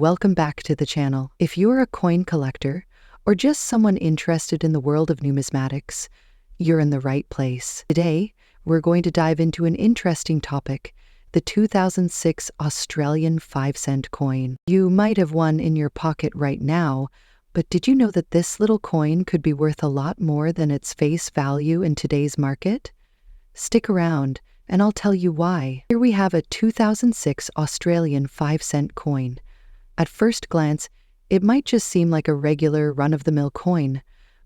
Welcome back to the channel. If you're a coin collector or just someone interested in the world of numismatics, you're in the right place. Today, we're going to dive into an interesting topic, the 2006 Australian 5-cent coin. You might have one in your pocket right now, but did you know that this little coin could be worth a lot more than its face value in today's market? Stick around, and I'll tell you why. Here we have a 2006 Australian 5-cent coin. At first glance, it might just seem like a regular run-of-the-mill coin,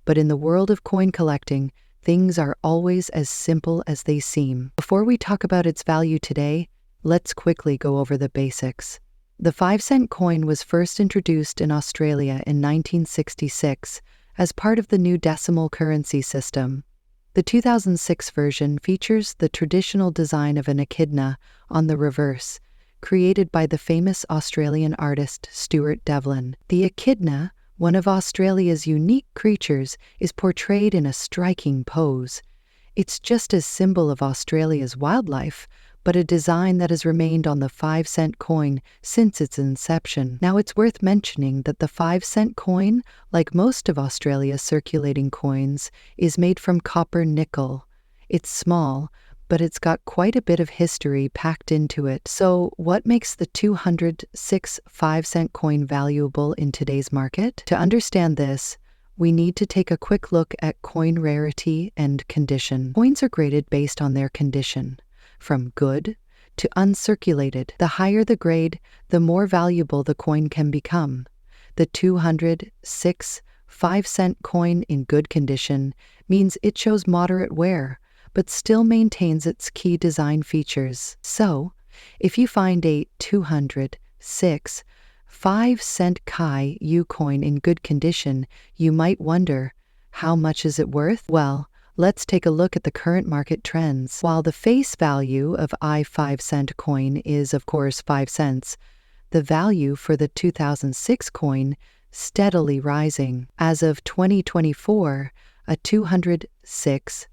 but in the world of coin collecting, things are always as simple as they seem. Before we talk about its value today, let's quickly go over the basics. The 5-cent coin was first introduced in Australia in 1966 as part of the new decimal currency system. The 2006 version features the traditional design of an echidna on the reverse, created by the famous Australian artist Stuart Devlin. The echidna, one of Australia's unique creatures, is portrayed in a striking pose. It's just a symbol of Australia's wildlife, but a design that has remained on the 5-cent coin since its inception. Now, it's worth mentioning that the 5-cent coin, like most of Australia's circulating coins, is made from copper nickel. It's small, but it's got quite a bit of history packed into it. So what makes the 2006 5-cent coin valuable in today's market? To understand this, we need to take a quick look at coin rarity and condition. Coins are graded based on their condition, from good to uncirculated. The higher the grade, the more valuable the coin can become. The 2006 5-cent coin in good condition means it shows moderate wear, but still maintains its key design features. So, if you find a 2006 5-cent Kai Yu coin in good condition, you might wonder, how much is it worth? Well, let's take a look at the current market trends. While the face value of a 5-cent coin is, of course, 5 cents, the value for the 2006 coin steadily rising. As of 2024, a 2006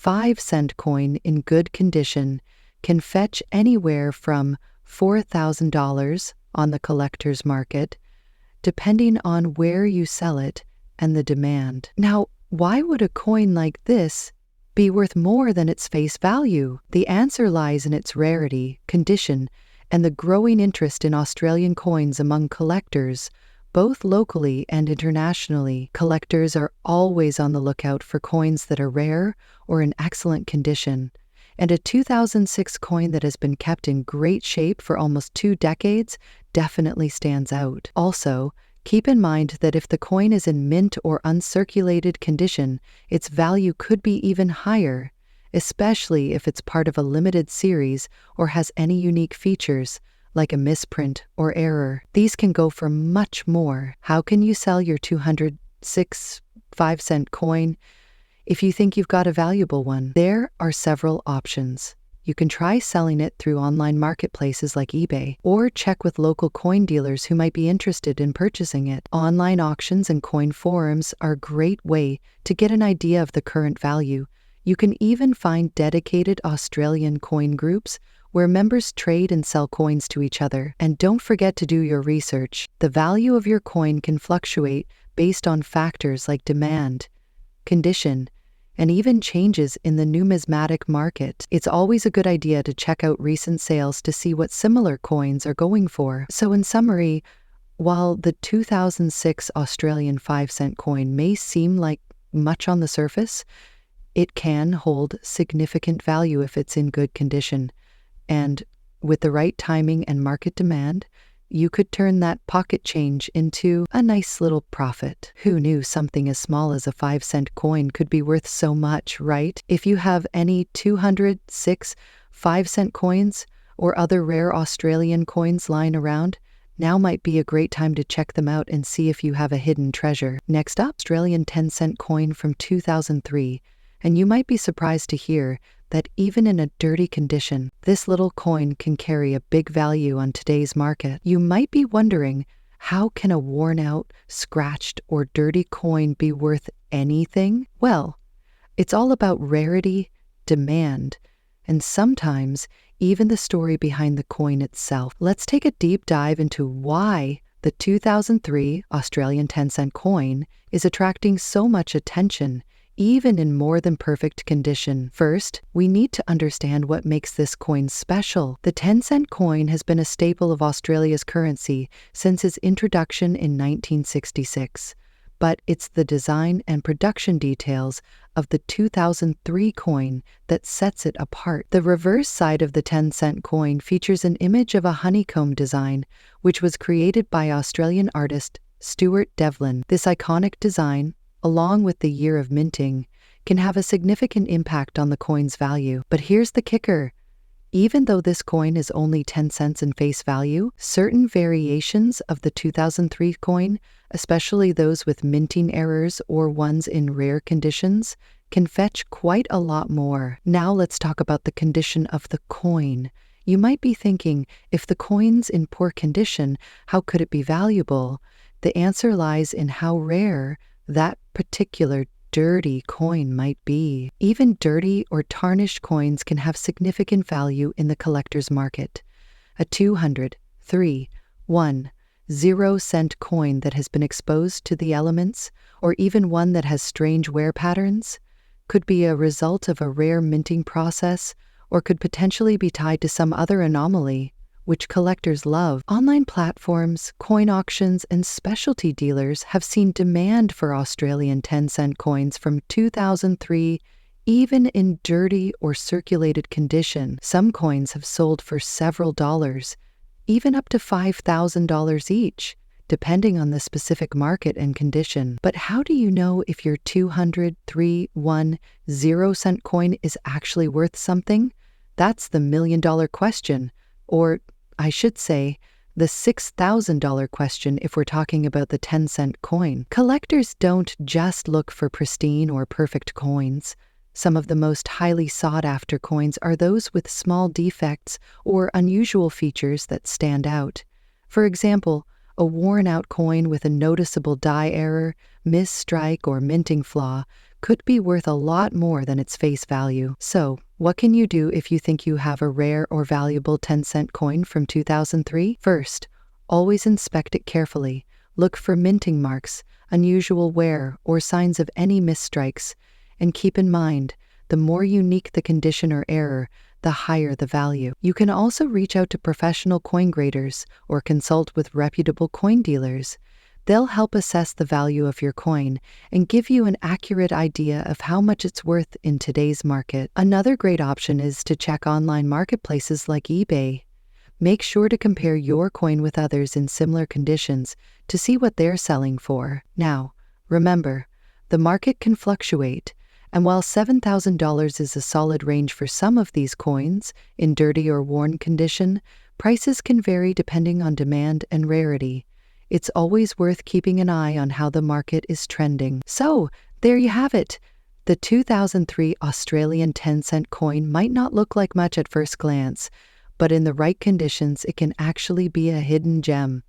5-cent coin in good condition can fetch anywhere from $4,000 on the collector's market, depending on where you sell it and the demand. Now, why would a coin like this be worth more than its face value? The answer lies in its rarity, condition, and the growing interest in Australian coins among collectors, both locally and internationally. Collectors are always on the lookout for coins that are rare or in excellent condition, and a 2006 coin that has been kept in great shape for almost 2 decades definitely stands out. Also, keep in mind that if the coin is in mint or uncirculated condition, its value could be even higher, especially if it's part of a limited series or has any unique features, like a misprint or error. These can go for much more. How can you sell your 2006 5-cent coin if you think you've got a valuable one? There are several options. You can try selling it through online marketplaces like eBay, or check with local coin dealers who might be interested in purchasing it. Online auctions and coin forums are a great way to get an idea of the current value. You can even find dedicated Australian coin groups where members trade and sell coins to each other. And don't forget to do your research. The value of your coin can fluctuate based on factors like demand, condition, and even changes in the numismatic market. It's always a good idea to check out recent sales to see what similar coins are going for. So in summary, while the 2006 Australian 5-cent coin may seem like much on the surface, it can hold significant value if it's in good condition. And with the right timing and market demand, you could turn that pocket change into a nice little profit. Who knew something as small as a 5-cent coin could be worth so much, right? If you have any 206 5-cent coins or other rare Australian coins lying around, now might be a great time to check them out and see if you have a hidden treasure. Next up, Australian 10-cent coin from 2003. And you might be surprised to hear that even in a dirty condition, this little coin can carry a big value on today's market. You might be wondering, how can a worn-out, scratched, or dirty coin be worth anything? Well, it's all about rarity, demand, and sometimes even the story behind the coin itself. Let's take a deep dive into why the 2003 Australian 10-cent coin is attracting so much attention, even in more than perfect condition? First, we need to understand what makes this coin special. The 10-cent coin has been a staple of Australia's currency since its introduction in 1966. But it's the design and production details of the 2003 coin that sets it apart. The reverse side of the 10-cent coin features an image of a honeycomb design, which was created by Australian artist Stuart Devlin. This iconic design, along with the year of minting, can have a significant impact on the coin's value. But here's the kicker. Even though this coin is only 10 cents in face value, certain variations of the 2003 coin, especially those with minting errors or ones in rare conditions, can fetch quite a lot more. Now let's talk about the condition of the coin. You might be thinking, if the coin's in poor condition, how could it be valuable? The answer lies in how rare that particular dirty coin might be. Even dirty or tarnished coins can have significant value in the collector's market. A 0-cent coin that has been exposed to the elements, or even one that has strange wear patterns, could be a result of a rare minting process, or could potentially be tied to some other anomaly, which collectors love. Online platforms, coin auctions, and specialty dealers have seen demand for Australian 10-cent coins from 2003, even in dirty or circulated condition. Some coins have sold for several dollars, even up to $5,000 each, depending on the specific market and condition. But how do you know if your 0-cent coin is actually worth something? That's the million-dollar question, or I should say, the $6,000 question if we're talking about the 10-cent coin. Collectors don't just look for pristine or perfect coins. Some of the most highly sought-after coins are those with small defects or unusual features that stand out. For example, a worn-out coin with a noticeable die error, misstrike, or minting flaw could be worth a lot more than its face value. So, what can you do if you think you have a rare or valuable 10-cent coin from 2003? First, always inspect it carefully. Look for minting marks, unusual wear, or signs of any misstrikes. And keep in mind, the more unique the condition or error, the higher the value. You can also reach out to professional coin graders or consult with reputable coin dealers. They'll help assess the value of your coin and give you an accurate idea of how much it's worth in today's market. Another great option is to check online marketplaces like eBay. Make sure to compare your coin with others in similar conditions to see what they're selling for. Now, remember, the market can fluctuate, and while $7,000 is a solid range for some of these coins in dirty or worn condition, prices can vary depending on demand and rarity. It's always worth keeping an eye on how the market is trending. So, there you have it. The 2003 Australian 10-cent coin might not look like much at first glance, but in the right conditions it can actually be a hidden gem.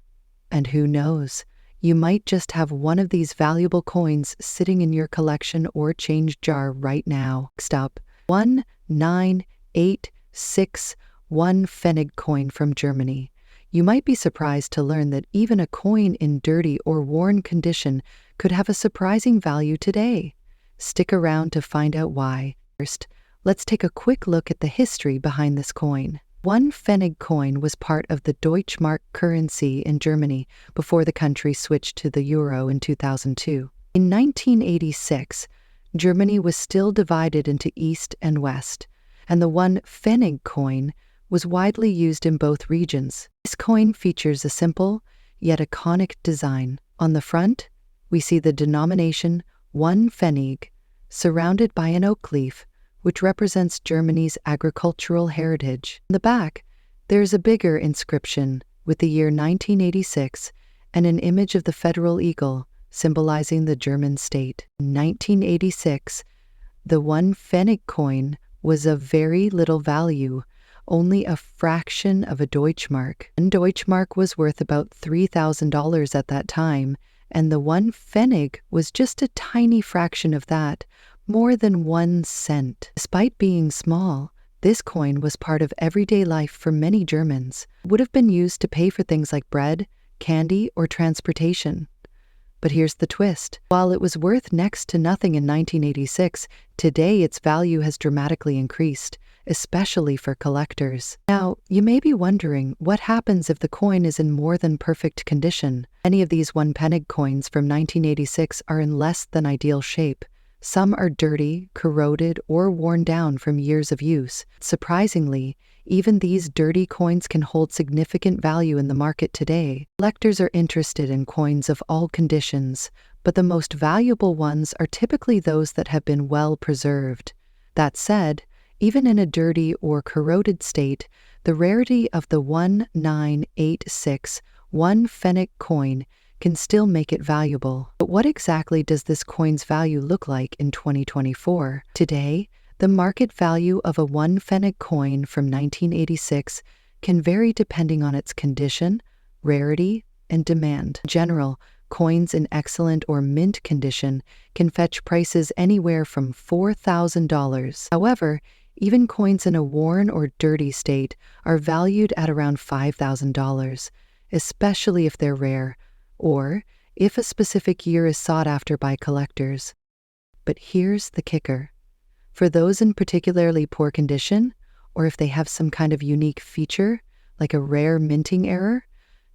And who knows, you might just have one of these valuable coins sitting in your collection or change jar right now. Next up, 19861 Pfennig coin from Germany. You might be surprised to learn that even a coin in dirty or worn condition could have a surprising value today. Stick around to find out why. First, let's take a quick look at the history behind this coin. One Pfennig coin was part of the Deutschmark currency in Germany before the country switched to the euro in 2002. In 1986, Germany was still divided into East and West, and the one Pfennig coin was widely used in both regions. This coin features a simple, yet iconic design. On the front, we see the denomination 1 Pfennig, surrounded by an oak leaf, which represents Germany's agricultural heritage. In the back, there's a bigger inscription with the year 1986 and an image of the federal eagle, symbolizing the German state. In 1986, the 1 Pfennig coin was of very little value, only a fraction of a Deutschmark. One Deutschmark was worth about $3,000 at that time, and the 1 Pfennig was just a tiny fraction of that, more than 1 cent. Despite being small, this coin was part of everyday life for many Germans. It would have been used to pay for things like bread, candy, or transportation. But here's the twist. While it was worth next to nothing in 1986, today its value has dramatically increased, especially for collectors. Now, you may be wondering, what happens if the coin is in more than perfect condition? Many of these one-penny coins from 1986 are in less than ideal shape. Some are dirty, corroded, or worn down from years of use. Surprisingly, even these dirty coins can hold significant value in the market today. Collectors are interested in coins of all conditions, but the most valuable ones are typically those that have been well preserved. That said, even in a dirty or corroded state, the rarity of the 1986 one-penny coin can still make it valuable. But what exactly does this coin's value look like in 2024? Today, the market value of a one-penny coin from 1986 can vary depending on its condition, rarity, and demand. In general, coins in excellent or mint condition can fetch prices anywhere from $4,000. However, even coins in a worn or dirty state are valued at around $5,000, especially if they're rare, or if a specific year is sought after by collectors. But here's the kicker. For those in particularly poor condition, or if they have some kind of unique feature, like a rare minting error,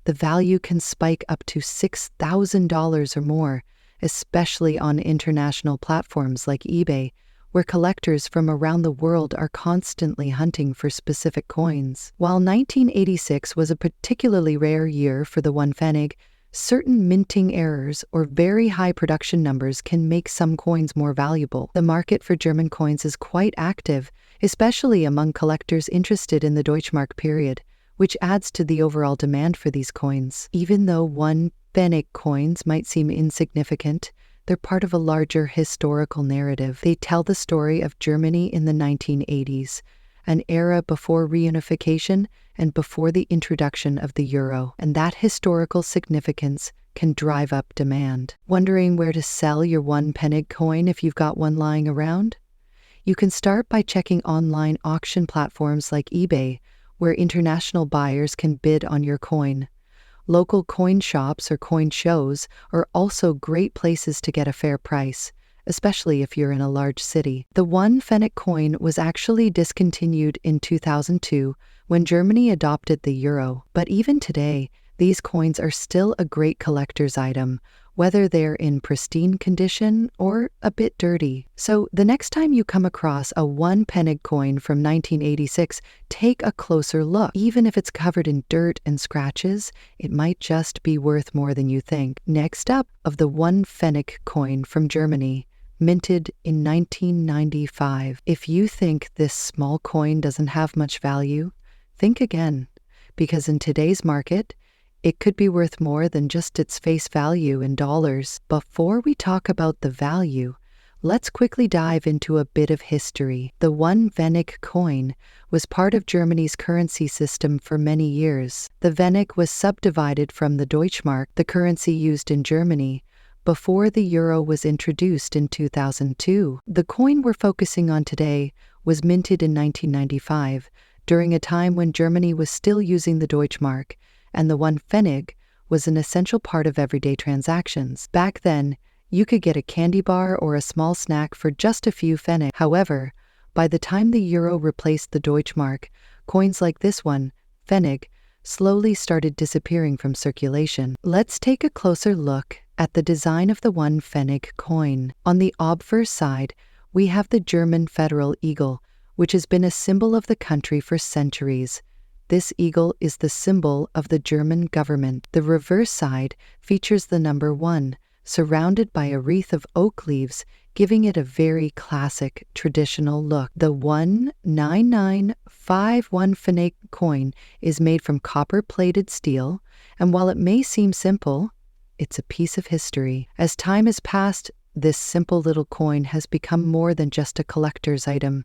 the value can spike up to $6,000 or more, especially on international platforms like eBay, where collectors from around the world are constantly hunting for specific coins. While 1986 was a particularly rare year for the one-penny, certain minting errors or very high production numbers can make some coins more valuable. The market for German coins is quite active, especially among collectors interested in the Deutschmark period, which adds to the overall demand for these coins. Even though one-penny coins might seem insignificant, they're part of a larger historical narrative. They tell the story of Germany in the 1980s, an era before reunification and before the introduction of the euro, and that historical significance can drive up demand. Wondering where to sell your one-penny coin if you've got one lying around? You can start by checking online auction platforms like eBay, where international buyers can bid on your coin. Local coin shops or coin shows are also great places to get a fair price, especially if you're in a large city. The one-penny coin was actually discontinued in 2002 when Germany adopted the euro, but even today, these coins are still a great collector's item, whether they're in pristine condition or a bit dirty. So the next time you come across a one-penny coin from 1986, take a closer look. Even if it's covered in dirt and scratches, it might just be worth more than you think. Next up, of the one-penny coin from Germany, minted in 1995. If you think this small coin doesn't have much value, think again, because in today's market, it could be worth more than just its face value in dollars. Before we talk about the value, let's quickly dive into a bit of history. The one-penny coin was part of Germany's currency system for many years. The Pfennig was subdivided from the Deutschmark, the currency used in Germany, before the euro was introduced in 2002. The coin we're focusing on today was minted in 1995, during a time when Germany was still using the Deutschmark, and the one-Pfennig was an essential part of everyday transactions. Back then, you could get a candy bar or a small snack for just a few Pfennig. However, by the time the euro replaced the Deutschmark, coins like this one, Pfennig, slowly started disappearing from circulation. Let's take a closer look at the design of the one-Pfennig coin. On the obverse side, we have the German federal eagle, which has been a symbol of the country for centuries. This eagle is the symbol of the German government. The reverse side features the number 1, surrounded by a wreath of oak leaves, giving it a very classic, traditional look. The 1995 Pfennig coin is made from copper-plated steel, and while it may seem simple, it's a piece of history. As time has passed, this simple little coin has become more than just a collector's item.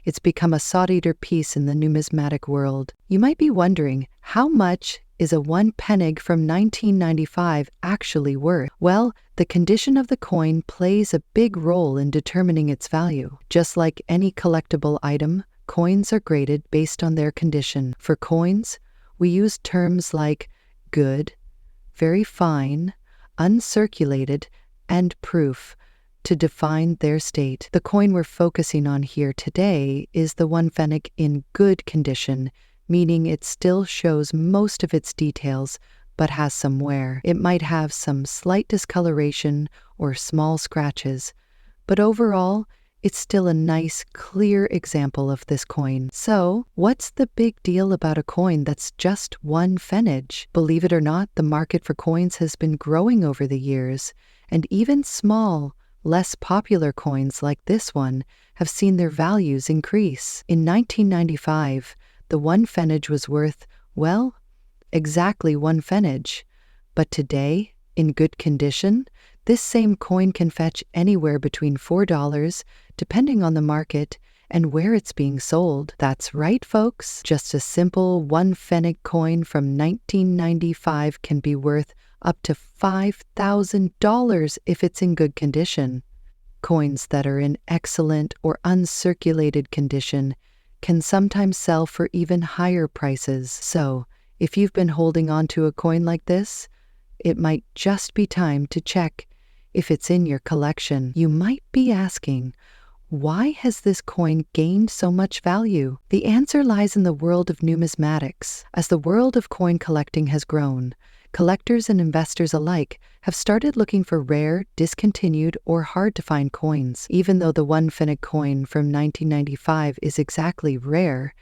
It's become a sought-after piece in the numismatic world. You might be wondering, how much is a one-penny from 1995 actually worth? Well, the condition of the coin plays a big role in determining its value. Just like any collectible item, coins are graded based on their condition. For coins, we use terms like good, very fine, uncirculated, and proof to define their state. The coin we're focusing on here today is the one pfennig in good condition, meaning it still shows most of its details but has some wear. It might have some slight discoloration or small scratches, but overall, it's still a nice, clear example of this coin. So, what's the big deal about a coin that's just one pfennig? Believe it or not, the market for coins has been growing over the years, and even small, less popular coins like this one have seen their values increase. In 1995, the one pfennig was worth, well, exactly one pfennig. But today, in good condition, this same coin can fetch anywhere between $4, depending on the market and where it's being sold. That's right, folks. Just a simple one pfennig coin from 1995 can be worth up to $5,000 if it's in good condition. Coins that are in excellent or uncirculated condition can sometimes sell for even higher prices. So, if you've been holding on to a coin like this, it might just be time to check if it's in your collection. You might be asking, why has this coin gained so much value? The answer lies in the world of numismatics. As the world of coin collecting has grown, collectors and investors alike have started looking for rare, discontinued, or hard-to-find coins. Even though the one pfennig coin from 1995 is exactly rare,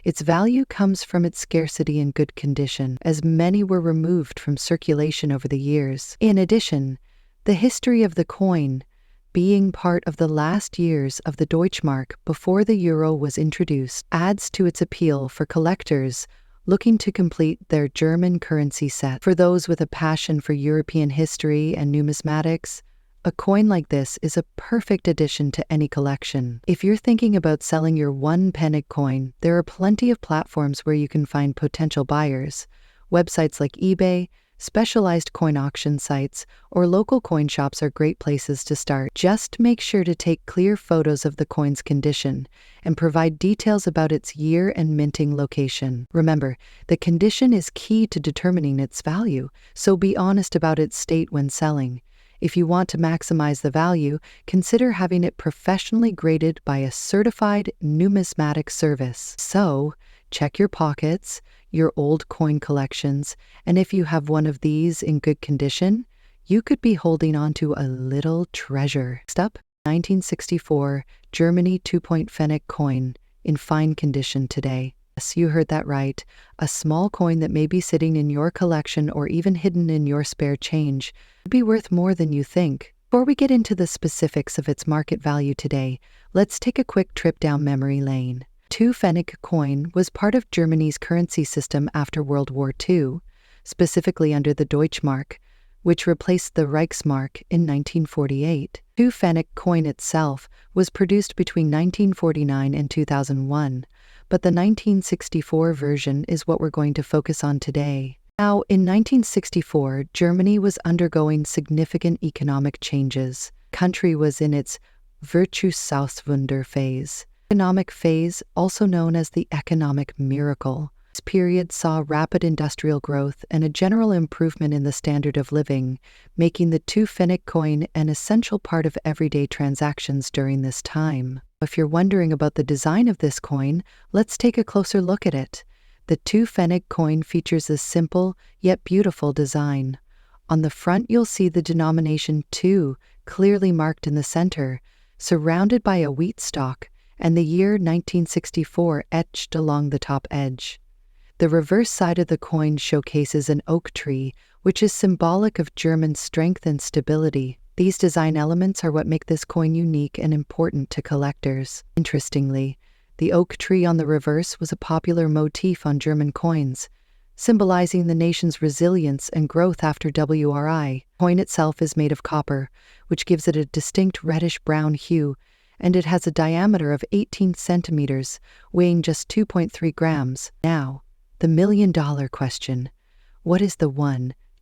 its value comes from its scarcity and good condition, as many were removed from circulation over the years. In addition, the history of the coin, being part of the last years of the Deutschmark before the euro was introduced, adds to its appeal for collectors looking to complete their German currency set. For those with a passion for European history and numismatics, a coin like this is a perfect addition to any collection. If you're thinking about selling your one pfennig coin, there are plenty of platforms where you can find potential buyers. Websites like eBay, specialized coin auction sites, or local coin shops are great places to start. Just make sure to take clear photos of the coin's condition and provide details about its year and minting location. Remember, the condition is key to determining its value, so be honest about its state when selling. If you want to maximize the value, consider having it professionally graded by a certified numismatic service. So, check your pockets, your old coin collections, and if you have one of these in good condition, you could be holding on to a little treasure. Next up, 1964 Germany 2-point pfennig coin in fine condition today. Yes, you heard that right. A small coin that may be sitting in your collection or even hidden in your spare change would be worth more than you think. Before we get into the specifics of its market value today, let's take a quick trip down memory lane. 2 pfennig coin was part of Germany's currency system after World War II, specifically under the Deutschmark, which replaced the Reichsmark in 1948. 2 pfennig coin itself was produced between 1949 and 2001, but the 1964 version is what we're going to focus on today. Now, in 1964, Germany was undergoing significant economic changes. The country was in its Wirtschaftsauswunder phase. Economic phase, also known as the economic miracle. This period saw rapid industrial growth and a general improvement in the standard of living, making the 2 pfennig coin an essential part of everyday transactions during this time. If you're wondering about the design of this coin, let's take a closer look at it. The 2 pfennig coin features a simple yet beautiful design. On the front, you'll see the denomination 2 clearly marked in the center, surrounded by a wheat stalk, and the year 1964 etched along the top edge. The reverse side of the coin showcases an oak tree, which is symbolic of German strength and stability. These design elements are what make this coin unique and important to collectors. Interestingly, the oak tree on the reverse was a popular motif on German coins, symbolizing the nation's resilience and growth after WRI. The coin itself is made of copper, which gives it a distinct reddish-brown hue, and it has a diameter of 18 centimeters, weighing just 2.3 grams. Now, the million-dollar question: what is the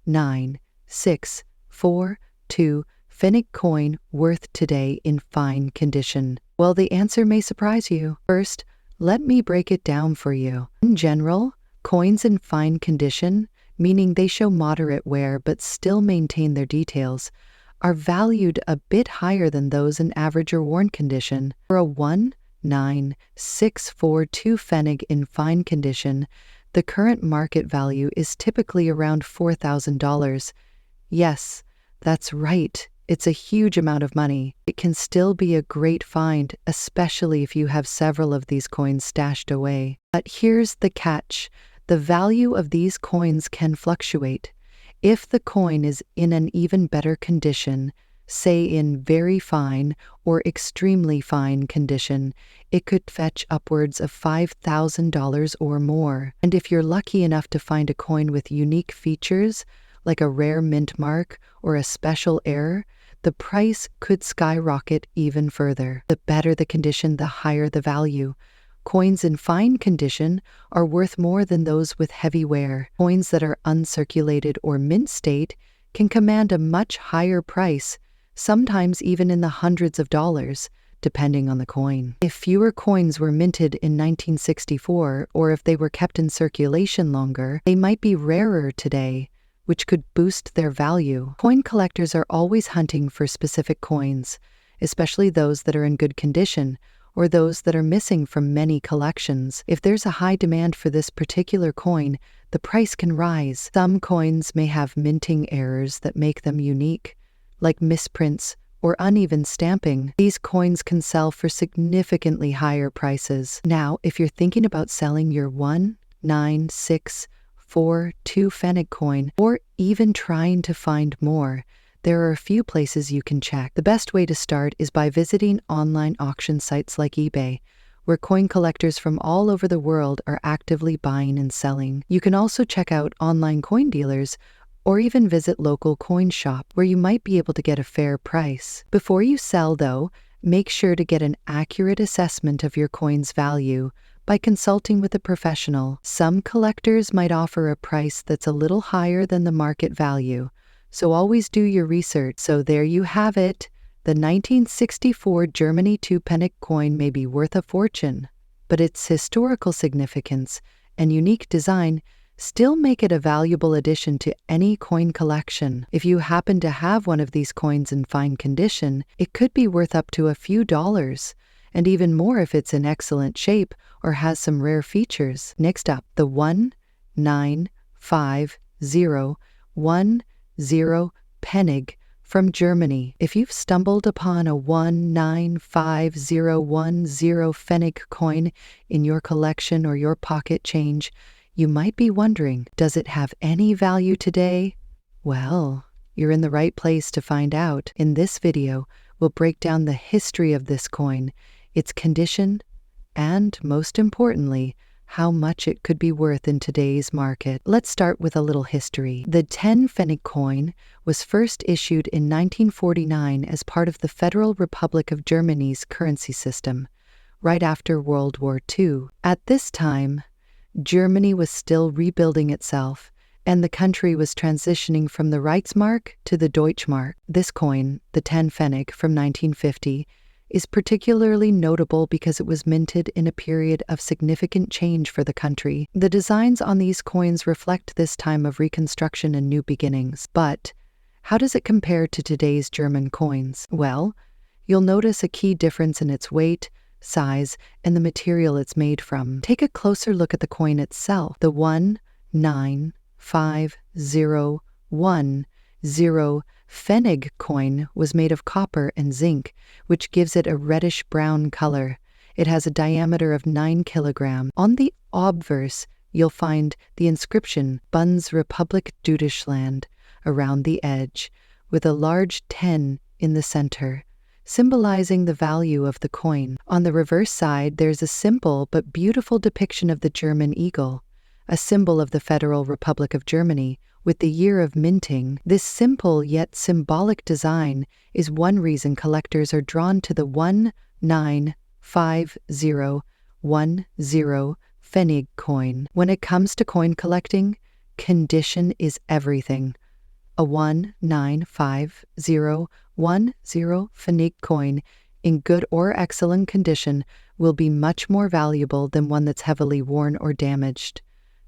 19642 pfennig coin worth today in fine condition? Well, the answer may surprise you. First, let me break it down for you. In general, coins in fine condition meaning they show moderate wear but still maintain their details, are valued a bit higher than those in average or worn condition. For a 19642 Pfennig in fine condition, the current market value is typically around $4,000. Yes, that's right. It's a huge amount of money. It can still be a great find, especially if you have several of these coins stashed away. But here's the catch. The value of these coins can fluctuate. If the coin is in an even better condition, say in very fine or extremely fine condition, it could fetch upwards of $5,000 or more. And if you're lucky enough to find a coin with unique features, like a rare mint mark or a special error, the price could skyrocket even further. The better the condition, the higher the value. Coins in fine condition are worth more than those with heavy wear. Coins that are uncirculated or mint state can command a much higher price, sometimes even in the hundreds of dollars, depending on the coin. If fewer coins were minted in 1964, or if they were kept in circulation longer, they might be rarer today, which could boost their value. Coin collectors are always hunting for specific coins, especially those that are in good condition, or those that are missing from many collections. If there's a high demand for this particular coin, the price can rise. Some coins may have minting errors that make them unique, like misprints or uneven stamping. These coins can sell for significantly higher prices. Now, if you're thinking about selling your 19642 Pfennig coin, or even trying to find more, there are a few places you can check. The best way to start is by visiting online auction sites like eBay, where coin collectors from all over the world are actively buying and selling. You can also check out online coin dealers, or even visit local coin shop where you might be able to get a fair price. Before you sell, though, make sure to get an accurate assessment of your coin's value by consulting with a professional. Some collectors might offer a price that's a little higher than the market value, so always do your research. So there you have it. The 1964 Germany 2 Pfennig coin may be worth a fortune, but its historical significance and unique design still make it a valuable addition to any coin collection. If you happen to have one of these coins in fine condition, it could be worth up to a few dollars, and even more if it's in excellent shape or has some rare features. Next up, the 19501 Pfennig from Germany. If you've stumbled upon a 19501 Pfennig coin in your collection or your pocket change, you might be wondering, does it have any value today? Well, you're in the right place to find out. In this video, we'll break down the history of this coin, its condition, and, most importantly, how much it could be worth in today's market. Let's start with a little history. The 10 Pfennig coin was first issued in 1949 as part of the Federal Republic of Germany's currency system, right after World War II. At this time, Germany was still rebuilding itself, and the country was transitioning from the Reichsmark to the Deutschmark. This coin, the 10 Pfennig from 1950, is particularly notable because it was minted in a period of significant change for the country. The designs on these coins reflect this time of reconstruction and new beginnings. But how does it compare to today's German coins? Well, you'll notice a key difference in its weight, size, and the material it's made from. Take a closer look at the coin itself. The 19501 Pfennig coin was made of copper and zinc, which gives it a reddish-brown color. It has a diameter of 9 kilograms. On the obverse, you'll find the inscription Bundesrepublik Deutschland around the edge, with a large 10 in the center, symbolizing the value of the coin. On the reverse side, there's a simple but beautiful depiction of the German eagle, a symbol of the Federal Republic of Germany, with the year of minting. This simple yet symbolic design is one reason collectors are drawn to the 19501 Pfennig coin. When it comes to coin collecting, condition is everything. A 19501 Pfennig coin in good or excellent condition will be much more valuable than one that's heavily worn or damaged.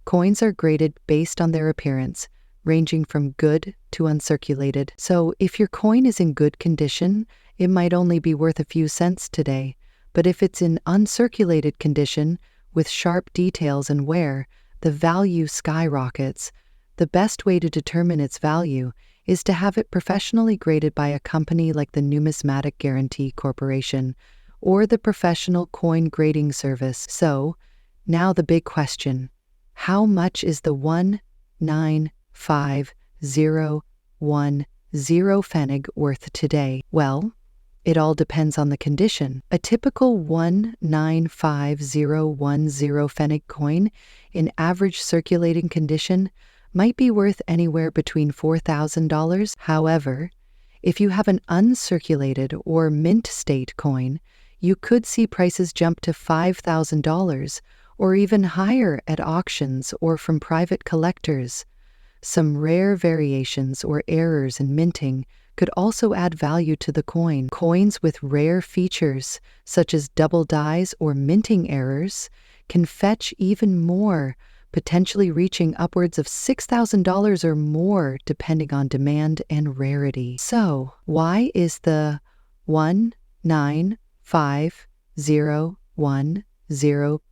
Coins are graded based on their appearance, ranging from good to uncirculated. So if your coin is in good condition, it might only be worth a few cents today. But if it's in uncirculated condition, with sharp details and wear, the value skyrockets. The best way to determine its value is to have it professionally graded by a company like the Numismatic Guarantee Corporation or the Professional Coin Grading Service. So, now the big question: how much is the 195,010 pfennig worth today? Well, it all depends on the condition. A typical 195,010 pfennig coin in average circulating condition might be worth anywhere between $4,000. However, if you have an uncirculated or mint state coin, you could see prices jump to $5,000 or even higher at auctions or from private collectors. Some rare variations or errors in minting could also add value to the coin. Coins with rare features, such as double dies or minting errors, can fetch even more, potentially reaching upwards of $6,000 or more depending on demand and rarity. So, why is the 195,010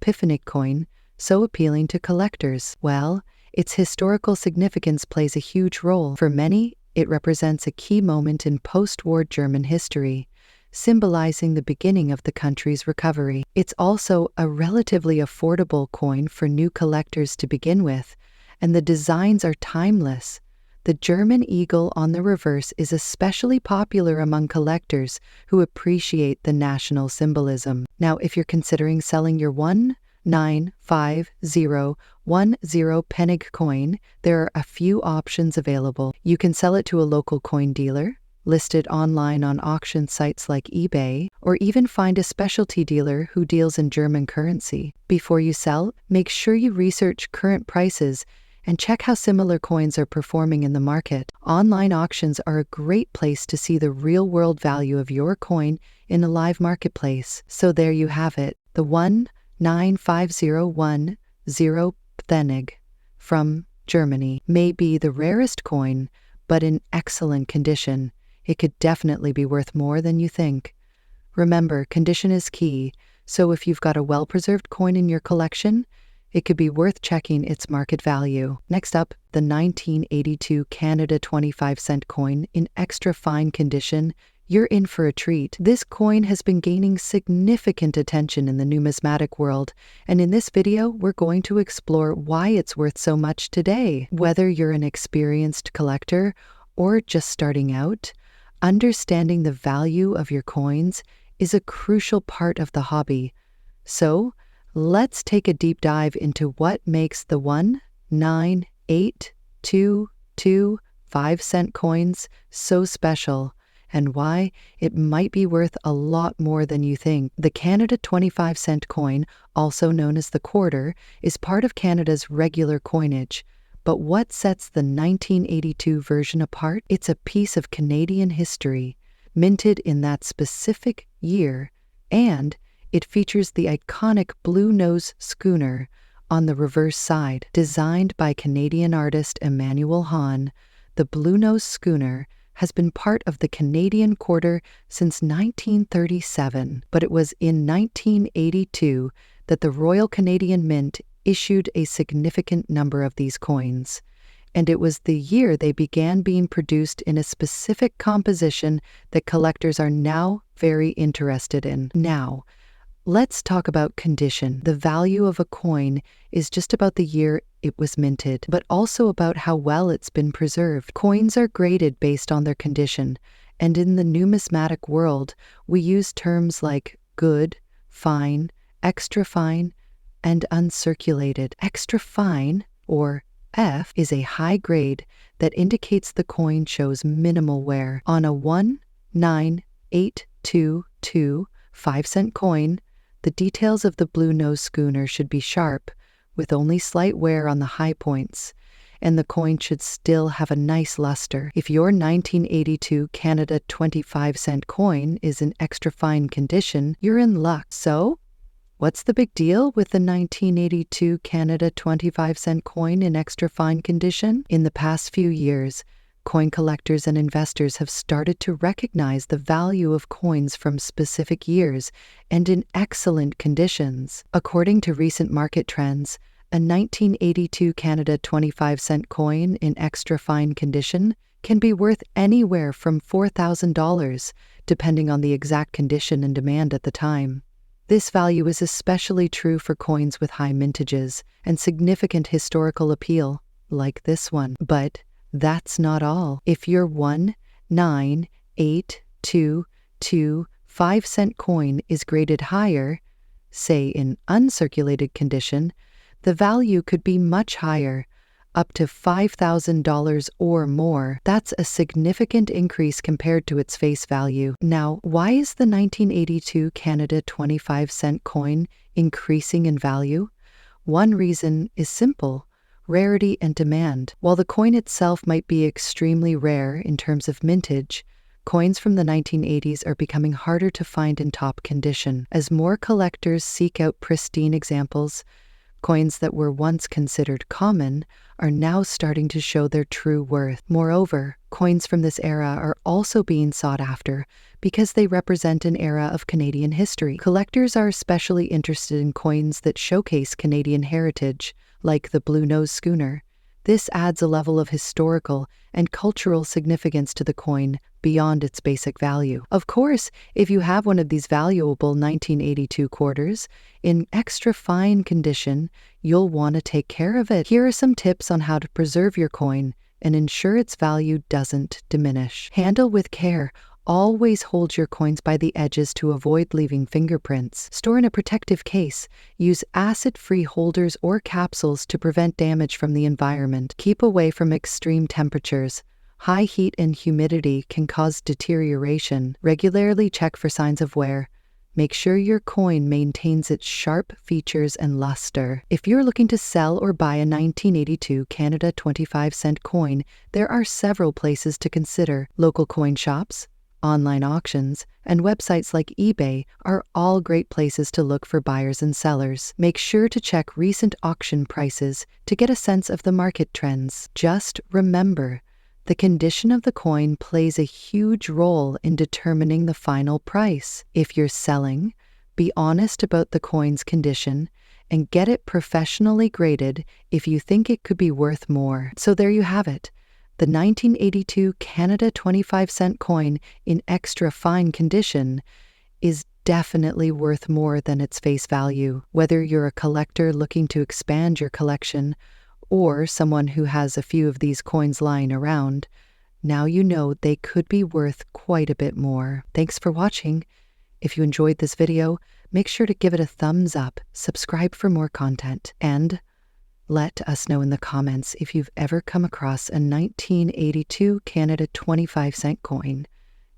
pfennig coin so appealing to collectors? Well, its historical significance plays a huge role. For many, it represents a key moment in post-war German history, symbolizing the beginning of the country's recovery. It's also a relatively affordable coin for new collectors to begin with, and the designs are timeless. The German eagle on the reverse is especially popular among collectors who appreciate the national symbolism. Now, if you're considering selling your 195,010 pfennig coin, there are a few options available. You can sell it to a local coin dealer, list it online on auction sites like eBay, or even find a specialty dealer who deals in German currency. Before you sell, make sure you research current prices and check how similar coins are performing in the market. Online auctions are a great place to see the real-world value of your coin in a live marketplace. So there you have it, the 195,010 pfennig from Germany. May be the rarest coin, but in excellent condition. It could definitely be worth more than you think. Remember, condition is key, so if you've got a well-preserved coin in your collection, it could be worth checking its market value. Next up, the 1982 Canada 25-cent coin in extra fine condition. You're in for a treat. This coin has been gaining significant attention in the numismatic world, and in this video, we're going to explore why it's worth so much today. Whether you're an experienced collector or just starting out, understanding the value of your coins is a crucial part of the hobby. So, let's take a deep dive into what makes the 19822 5-cent coins so special and why it might be worth a lot more than you think. The Canada 25-cent coin, also known as the quarter, is part of Canada's regular coinage. But what sets the 1982 version apart? It's a piece of Canadian history, minted in that specific year, and it features the iconic blue nose schooner on the reverse side. Designed by Canadian artist Emmanuel Hahn, the blue nose schooner has been part of the Canadian quarter since 1937, but it was in 1982 that the Royal Canadian Mint issued a significant number of these coins, and it was the year they began being produced in a specific composition that collectors are now very interested in. Now, let's talk about condition. The value of a coin is just about the year it was minted, but also about how well it's been preserved. Coins are graded based on their condition, and in the numismatic world, we use terms like good, fine, extra fine, and uncirculated. Extra fine, or F, is a high grade that indicates the coin shows minimal wear. On a 19822 5-cent coin, the details of the blue nose schooner should be sharp, with only slight wear on the high points, and the coin should still have a nice luster. If your 1982 Canada 25-cent coin is in extra fine condition, you're in luck. So, What's the big deal with the 1982 Canada 25-cent coin in extra fine condition? In the past few years, coin collectors and investors have started to recognize the value of coins from specific years and in excellent conditions. According to recent market trends, a 1982 Canada 25-cent coin in extra fine condition can be worth anywhere from $4,000, depending on the exact condition and demand at the time. This value is especially true for coins with high mintages and significant historical appeal, like this one. But that's not all. If your 19822 5-cent coin is graded higher, say in uncirculated condition, the value could be much higher, up to $5,000 or more. That's a significant increase compared to its face value. Now, why is the 1982 Canada 25-cent coin increasing in value? One reason is simple: rarity and demand. While the coin itself might be extremely rare in terms of mintage, coins from the 1980s are becoming harder to find in top condition. As more collectors seek out pristine examples, coins that were once considered common are now starting to show their true worth. Moreover, coins from this era are also being sought after because they represent an era of Canadian history. Collectors are especially interested in coins that showcase Canadian heritage, like the Blue Nose schooner. This adds a level of historical and cultural significance to the coin beyond its basic value. Of course, if you have one of these valuable 1982 quarters in extra fine condition, you'll want to take care of it. Here are some tips on how to preserve your coin and ensure its value doesn't diminish. Handle with care. Always hold your coins by the edges to avoid leaving fingerprints. Store in a protective case. Use acid-free holders or capsules to prevent damage from the environment. Keep away from extreme temperatures. High heat and humidity can cause deterioration. Regularly check for signs of wear. Make sure your coin maintains its sharp features and luster. If you're looking to sell or buy a 1982 Canada 25-cent coin, there are several places to consider. Local coin shops, online auctions, and websites like eBay are all great places to look for buyers and sellers. Make sure to check recent auction prices to get a sense of the market trends. Just remember, the condition of the coin plays a huge role in determining the final price. If you're selling, be honest about the coin's condition and get it professionally graded if you think it could be worth more. So there you have it. The 1982 Canada 25-cent coin in extra fine condition is definitely worth more than its face value. Whether you're a collector looking to expand your collection or someone who has a few of these coins lying around, now you know they could be worth quite a bit more. Thanks for watching. If you enjoyed this video, make sure to give it a thumbs up, subscribe for more content, and let us know in the comments if you've ever come across a 1982 Canada 25-cent coin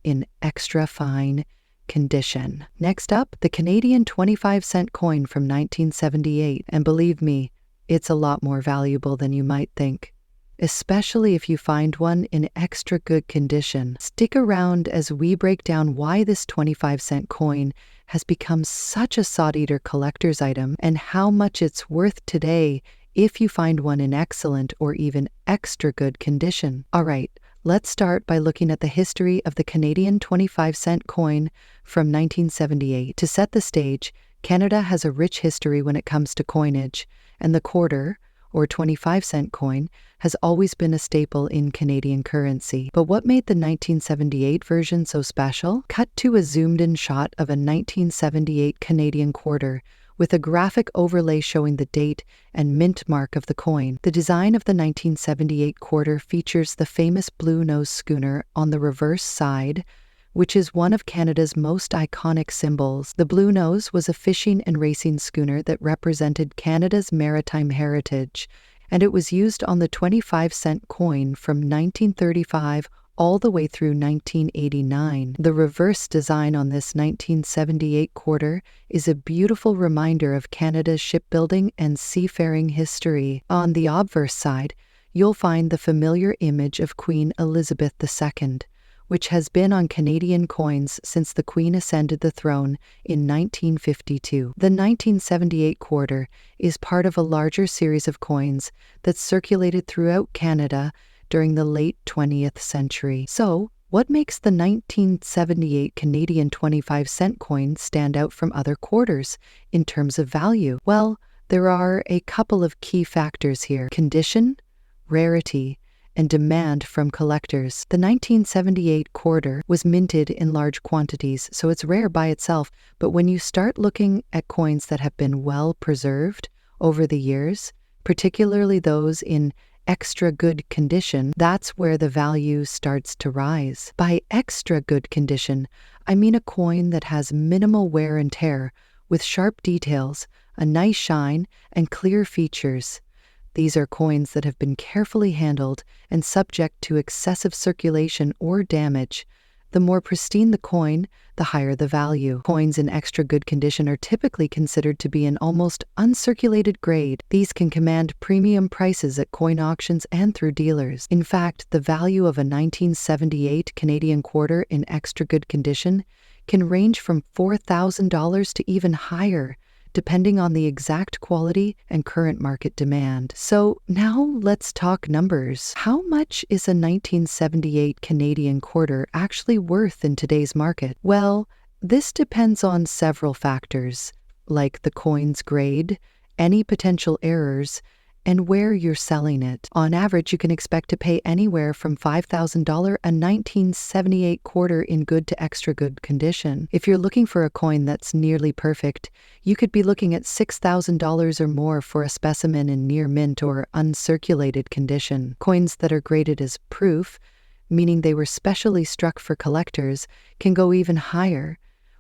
in extra fine condition. Next up, the Canadian 25-cent coin from 1978. And believe me, it's a lot more valuable than you might think, especially if you find one in extra good condition. Stick around as we break down why this 25-cent coin has become such a sought-after collector's item and how much it's worth today if you find one in excellent or even extra good condition. All right, let's start by looking at the history of the Canadian 25-cent coin from 1978. To set the stage, Canada has a rich history when it comes to coinage, and the quarter, or 25-cent coin, has always been a staple in Canadian currency. But what made the 1978 version so special? Cut to a zoomed-in shot of a 1978 Canadian quarter, with a graphic overlay showing the date and mint mark of the coin. The design of the 1978 quarter features the famous Blue Nose schooner on the reverse side, which is one of Canada's most iconic symbols. The Blue Nose was a fishing and racing schooner that represented Canada's maritime heritage, and it was used on the 25-cent coin from 1935 all the way through 1989. The reverse design on this 1978 quarter is a beautiful reminder of Canada's shipbuilding and seafaring history. On the obverse side, you'll find the familiar image of Queen Elizabeth II, which has been on Canadian coins since the Queen ascended the throne in 1952. The 1978 quarter is part of a larger series of coins that circulated throughout Canada during the late 20th century. So, what makes the 1978 Canadian 25-cent coin stand out from other quarters in terms of value? Well, there are a couple of key factors here: condition, rarity, and demand from collectors. The 1978 quarter was minted in large quantities, so it's rare by itself, but when you start looking at coins that have been well preserved over the years, particularly those in extra good condition, that's where the value starts to rise. By extra good condition, I mean a coin that has minimal wear and tear, with sharp details, a nice shine, and clear features. These are coins that have been carefully handled and subject to excessive circulation or damage. The more pristine the coin, the higher the value. Coins in extra good condition are typically considered to be an almost uncirculated grade. These can command premium prices at coin auctions and through dealers. In fact, the value of a 1978 Canadian quarter in extra good condition can range from $4,000 to even higher, depending on the exact quality and current market demand. So now let's talk numbers. How much is a 1978 Canadian quarter actually worth in today's market? Well, this depends on several factors, like the coin's grade, any potential errors, and where you're selling it. On average, you can expect to pay anywhere from $5,000 a 1978 quarter in good to extra good condition. If you're looking for a coin that's nearly perfect, you could be looking at $6,000 or more for a specimen in near mint or uncirculated condition. Coins that are graded as proof, meaning they were specially struck for collectors, can go even higher,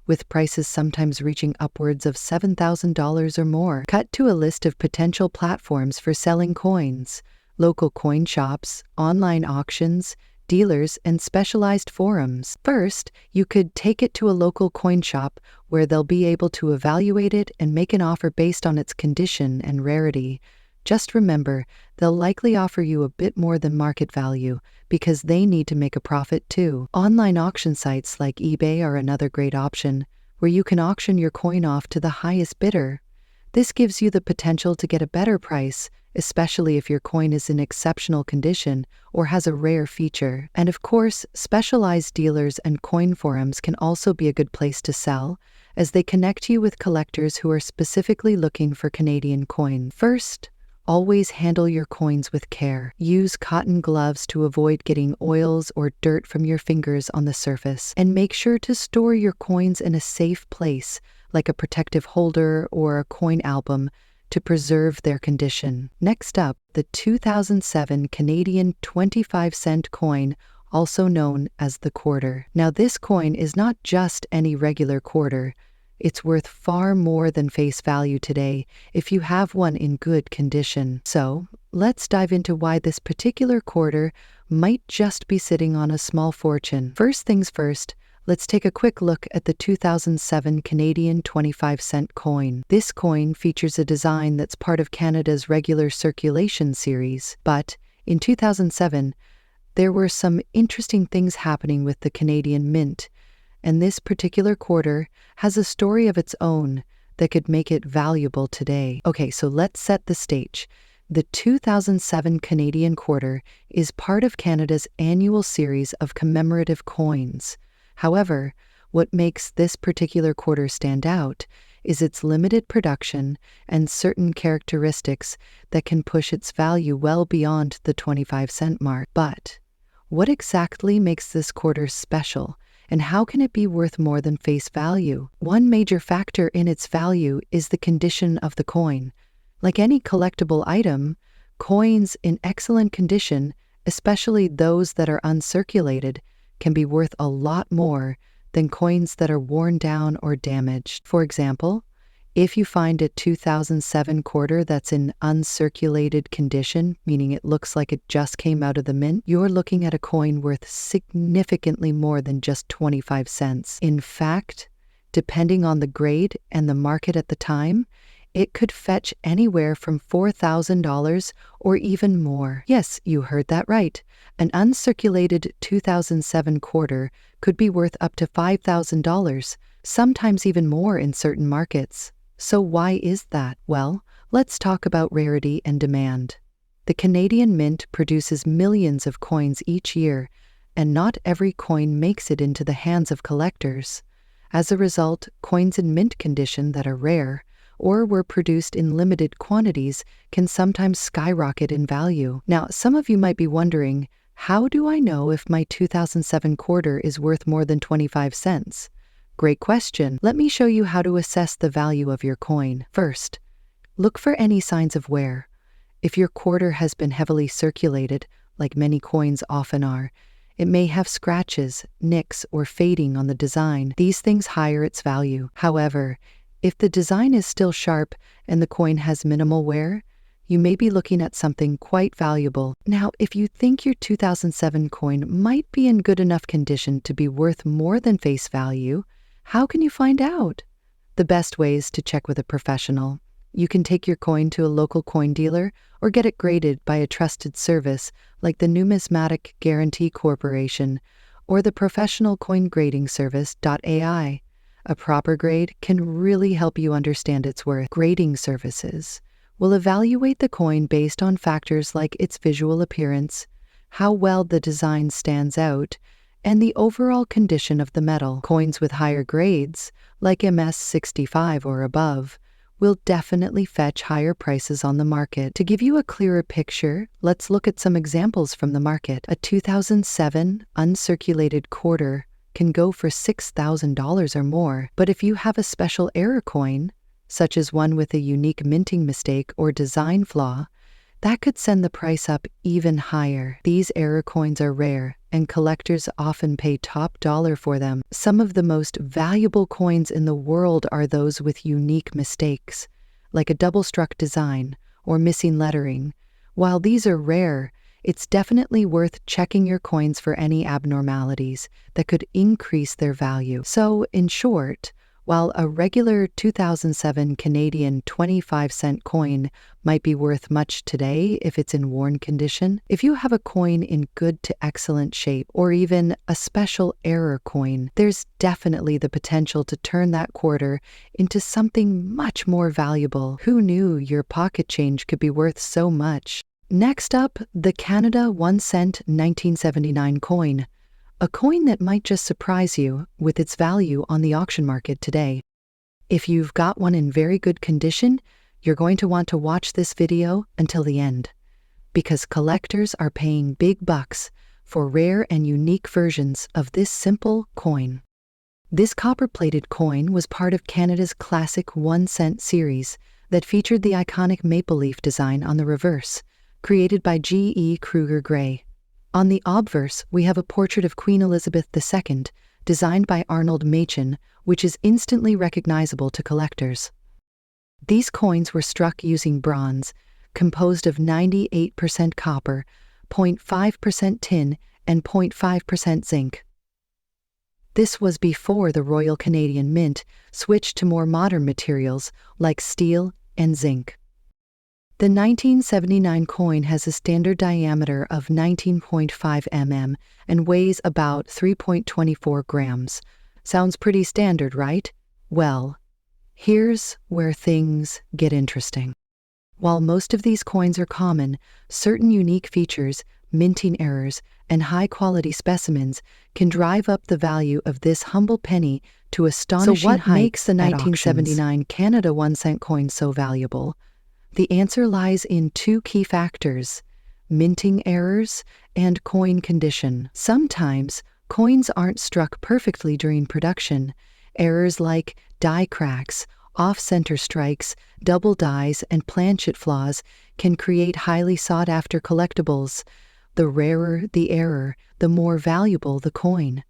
with prices sometimes reaching upwards of $7,000 or more. Cut to a list of potential platforms for selling coins: local coin shops, online auctions, dealers, and specialized forums. First, you could take it to a local coin shop where they'll be able to evaluate it and make an offer based on its condition and rarity. Just remember, they'll likely offer you a bit more than market value because they need to make a profit too. Online auction sites like eBay are another great option, where you can auction your coin off to the highest bidder. This gives you the potential to get a better price, especially if your coin is in exceptional condition or has a rare feature. And of course, specialized dealers and coin forums can also be a good place to sell, as they connect you with collectors who are specifically looking for Canadian coins. First, always handle your coins with care. Use cotton gloves to avoid getting oils or dirt from your fingers on the surface. And make sure to store your coins in a safe place, like a protective holder or a coin album, to preserve their condition. Next up, the 2007 Canadian 25-cent coin, also known as the quarter. Now, this coin is not just any regular quarter. It's worth far more than face value today if you have one in good condition. So, let's dive into why this particular quarter might just be sitting on a small fortune. First things first, let's take a quick look at the 2007 Canadian 25-cent coin. This coin features a design that's part of Canada's regular circulation series, but in 2007, there were some interesting things happening with the Canadian Mint, and this particular quarter has a story of its own that could make it valuable today. Okay, so let's set the stage. The 2007 Canadian quarter is part of Canada's annual series of commemorative coins. However, what makes this particular quarter stand out is its limited production and certain characteristics that can push its value well beyond the 25-cent mark. But what exactly makes this quarter special? And how can it be worth more than face value? One major factor in its value is the condition of the coin. Like any collectible item, coins in excellent condition, especially those that are uncirculated, can be worth a lot more than coins that are worn down or damaged. For example, if you find a 2007 quarter that's in uncirculated condition, meaning it looks like it just came out of the mint, you're looking at a coin worth significantly more than just 25 cents. In fact, depending on the grade and the market at the time, It could fetch anywhere from $4,000 or even more. Yes, you heard that right. An uncirculated 2007 quarter could be worth up to $5,000, sometimes even more in certain markets. So why is that? Well, let's talk about rarity and demand. The Canadian Mint produces millions of coins each year, and not every coin makes it into the hands of collectors. As a result, coins in mint condition that are rare or were produced in limited quantities can sometimes skyrocket in value. Now, some of you might be wondering, how do I know if my 2007 quarter is worth more than 25 cents? Great question. Let me show you how to assess the value of your coin. First, look for any signs of wear. If your quarter has been heavily circulated, like many coins often are, it may have scratches, nicks, or fading on the design. These things higher its value. However, if the design is still sharp and the coin has minimal wear, you may be looking at something quite valuable. Now, if you think your 2007 coin might be in good enough condition to be worth more than face value, how can you find out? The best way is to check with a professional. You can take your coin to a local coin dealer or get it graded by a trusted service like the Numismatic Guarantee Corporation or the professional coin grading service .ai. A proper grade can really help you understand its worth. Grading services will evaluate the coin based on factors like its visual appearance, how well the design stands out, and the overall condition of the metal. Coins with higher grades, like MS65 or above, will definitely fetch higher prices on the market. To give you a clearer picture, let's look at some examples from the market. A 2007 uncirculated quarter can go for $6,000 or more, but if you have a special error coin, such as one with a unique minting mistake or design flaw, that could send the price up even higher. These error coins are rare, and collectors often pay top dollar for them. Some of the most valuable coins in the world are those with unique mistakes, like a double-struck design or missing lettering. While these are rare, it's definitely worth checking your coins for any abnormalities that could increase their value. So, in short, while a regular 2007 Canadian 25-cent coin might be worth much today if it's in worn condition, if you have a coin in good to excellent shape or even a special error coin, there's definitely the potential to turn that quarter into something much more valuable. Who knew your pocket change could be worth so much? Next up, the Canada 1 cent 1979 coin. A coin that might just surprise you with its value on the auction market today. If you've got one in very good condition, you're going to want to watch this video until the end, because collectors are paying big bucks for rare and unique versions of this simple coin. This copper-plated coin was part of Canada's classic 1 cent series that featured the iconic maple leaf design on the reverse, created by G.E. Kruger Gray. On the obverse, we have a portrait of Queen Elizabeth II, designed by Arnold Machen, which is instantly recognizable to collectors. These coins were struck using bronze, composed of 98% copper, 0.5% tin, and 0.5% zinc. This was before the Royal Canadian Mint switched to more modern materials like steel and zinc. The 1979 coin has a standard diameter of 19.5 mm and weighs about 3.24 grams. Sounds pretty standard, right? Well, here's where things get interesting. While most of these coins are common, certain unique features, minting errors, and high-quality specimens can drive up the value of this humble penny to astonishing heights. So what makes the 1979 Canada 1 cent coin so valuable? The answer lies in two key factors: minting errors and coin condition. Sometimes, coins aren't struck perfectly during production. Errors like die cracks, off-center strikes, double dies, and planchet flaws can create highly sought-after collectibles. The rarer the error, the more valuable the coin.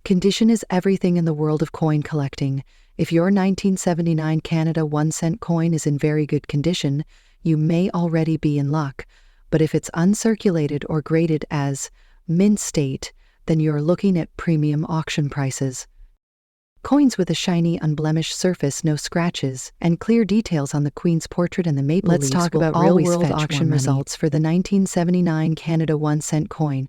Condition is everything in the world of coin collecting. If your 1979 Canada 1 cent coin is in very good condition, you may already be in luck. But if it's uncirculated or graded as mint state, then you're looking at premium auction prices. Coins with a shiny, unblemished surface, no scratches, and clear details on the Queen's portrait and the maple leaves. Let's talk about real-world auction results for the 1979 Canada 1-cent coin.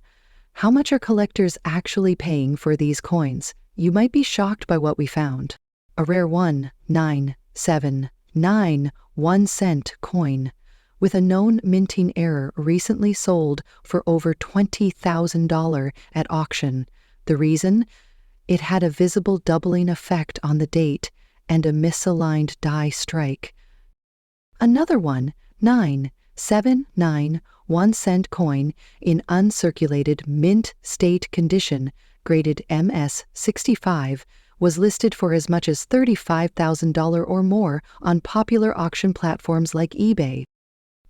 How much are collectors actually paying for these coins? You might be shocked by what we found. A rare 1979 1-cent coin with a known minting error recently sold for over $20,000 at auction. The reason? It had a visible doubling effect on the date and a misaligned die strike. Another 1979 1-cent coin in uncirculated mint state condition, graded MS-65, was listed for as much as $35,000 or more on popular auction platforms like eBay.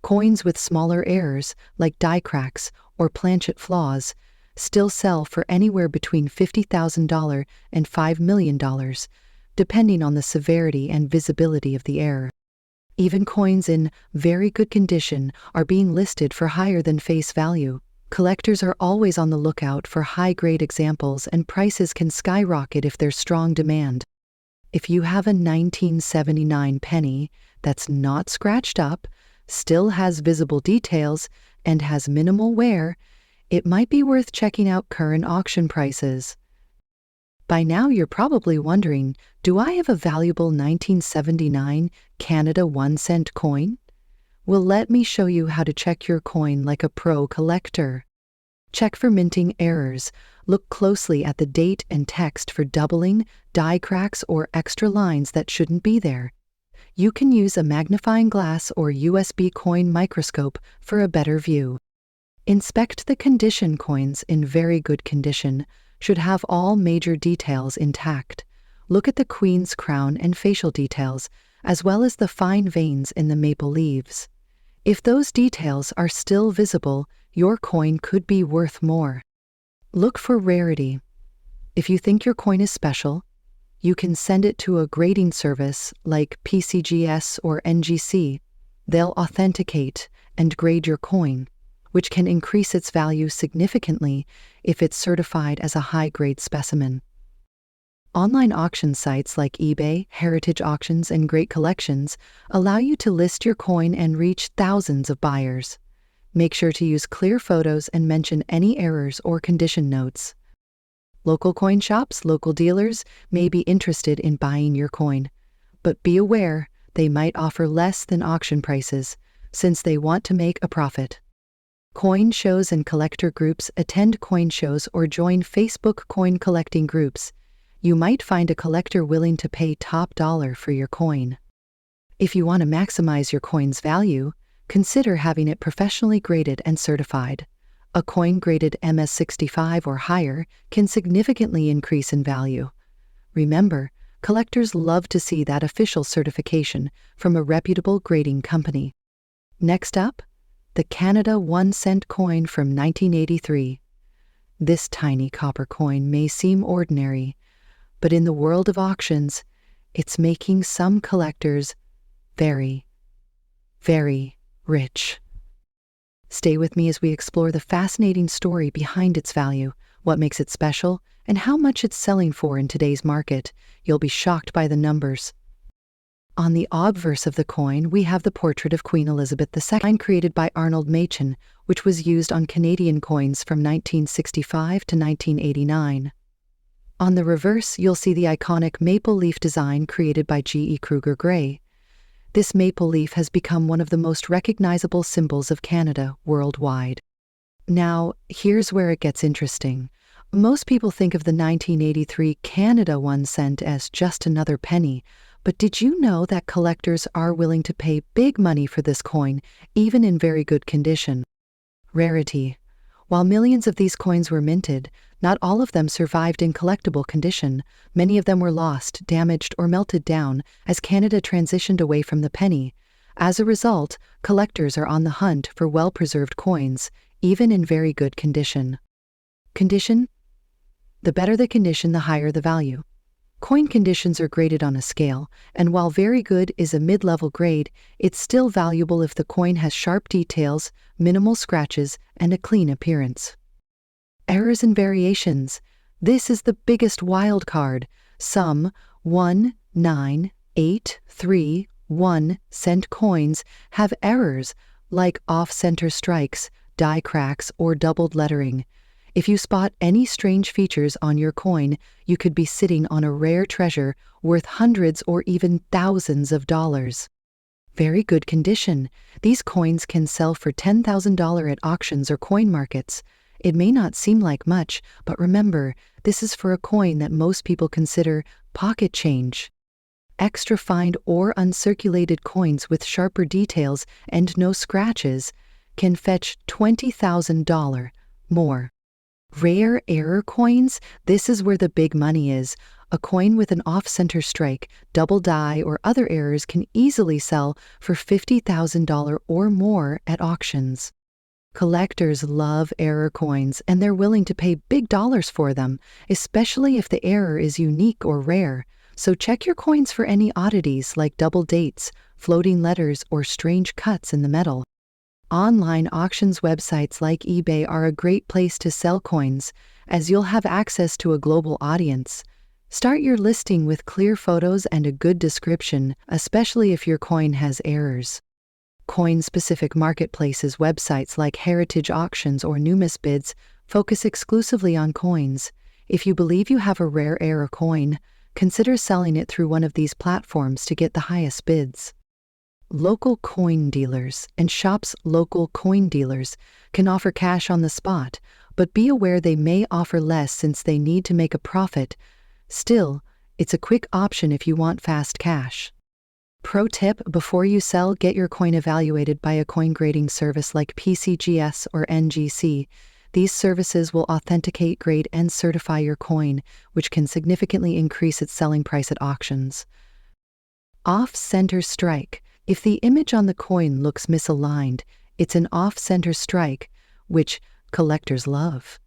Coins with smaller errors, like die cracks or planchet flaws, still sell for anywhere between $50,000 and $5 million, depending on the severity and visibility of the error. Even coins in very good condition are being listed for higher than face value. Collectors are always on the lookout for high-grade examples, and prices can skyrocket if there's strong demand. If you have a 1979 penny that's not scratched up, still has visible details, and has minimal wear, it might be worth checking out current auction prices. By now you're probably wondering, do I have a valuable 1979 Canada 1-cent coin? Well, let me show you how to check your coin like a pro collector. Check for minting errors. Look closely at the date and text for doubling, die cracks, or extra lines that shouldn't be there. You can use a magnifying glass or USB coin microscope for a better view. Inspect the condition. Coins in very good condition should have all major details intact. Look at the Queen's crown and facial details, as well as the fine veins in the maple leaves. If those details are still visible, your coin could be worth more. Look for rarity. If you think your coin is special, you can send it to a grading service like PCGS or NGC. They'll authenticate and grade your coin, which can increase its value significantly if it's certified as a high-grade specimen. Online auction sites like eBay, Heritage Auctions, and Great Collections allow you to list your coin and reach thousands of buyers. Make sure to use clear photos and mention any errors or condition notes. Local coin shops, local dealers may be interested in buying your coin, but be aware they might offer less than auction prices since they want to make a profit. Coin shows and collector groups. Attend coin shows or join Facebook coin collecting groups. You might find a collector willing to pay top dollar for your coin. If you want to maximize your coin's value, consider having it professionally graded and certified. A coin graded MS-65 or higher can significantly increase in value. Remember, collectors love to see that official certification from a reputable grading company. Next up, the Canada 1-cent coin from 1983. This tiny copper coin may seem ordinary, but in the world of auctions, it's making some collectors very, very rich. Stay with me as we explore the fascinating story behind its value, what makes it special, and how much it's selling for in today's market. You'll be shocked by the numbers. On the obverse of the coin, we have the portrait of Queen Elizabeth II, created by Arnold Machen, which was used on Canadian coins from 1965 to 1989. On the reverse, you'll see the iconic maple leaf design created by G.E. Kruger Gray. This maple leaf has become one of the most recognizable symbols of Canada worldwide. Now, here's where it gets interesting. Most people think of the 1983 Canada 1 cent as just another penny, but did you know that collectors are willing to pay big money for this coin, even in very good condition? Rarity. While millions of these coins were minted, not all of them survived in collectible condition. Many of them were lost, damaged, or melted down as Canada transitioned away from the penny. As a result, collectors are on the hunt for well-preserved coins, even in very good condition. Condition? The better the condition, the higher the value. Coin conditions are graded on a scale, and while very good is a mid-level grade, it's still valuable if the coin has sharp details, minimal scratches, and a clean appearance. Errors and variations. This is the biggest wild card. Some 19831 cent coins have errors like off-center strikes, die cracks, or doubled lettering. If you spot any strange features on your coin, you could be sitting on a rare treasure worth hundreds or even thousands of dollars. Very good condition. These coins can sell for $10,000 at auctions or coin markets. It may not seem like much, but remember, this is for a coin that most people consider pocket change. Extra fine or uncirculated coins with sharper details and no scratches can fetch $20,000 more. Rare error coins, this is where the big money is. A coin with an off-center strike, double die, or other errors can easily sell for $50,000 or more at auctions. Collectors love error coins, and they're willing to pay big dollars for them, especially if the error is unique or rare. So check your coins for any oddities like double dates, floating letters, or strange cuts in the metal. Online auctions websites like eBay are a great place to sell coins, as you'll have access to a global audience. Start your listing with clear photos and a good description, especially if your coin has errors. Coin-specific marketplaces websites like Heritage Auctions or NumisBids focus exclusively on coins. If you believe you have a rare error coin, consider selling it through one of these platforms to get the highest bids. Local coin dealers and shops. Local coin dealers can offer cash on the spot, but be aware they may offer less since they need to make a profit. Still, it's a quick option if you want fast cash. Pro tip: before you sell, get your coin evaluated by a coin grading service like PCGS or NGC. These services will authenticate, grade, and certify your coin, which can significantly increase its selling price at auctions. Off-center strike. If the image on the coin looks misaligned, it's an off-center strike, which collectors love.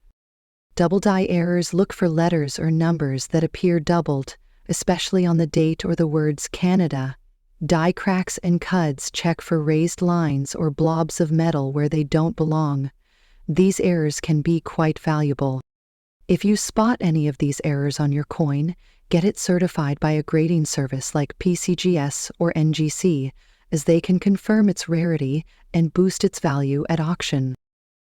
Double die errors. Look for letters or numbers that appear doubled, especially on the date or the words Canada. Die cracks and cuts. Check for raised lines or blobs of metal where they don't belong. These errors can be quite valuable. If you spot any of these errors on your coin, get it certified by a grading service like PCGS or NGC, as they can confirm its rarity and boost its value at auction.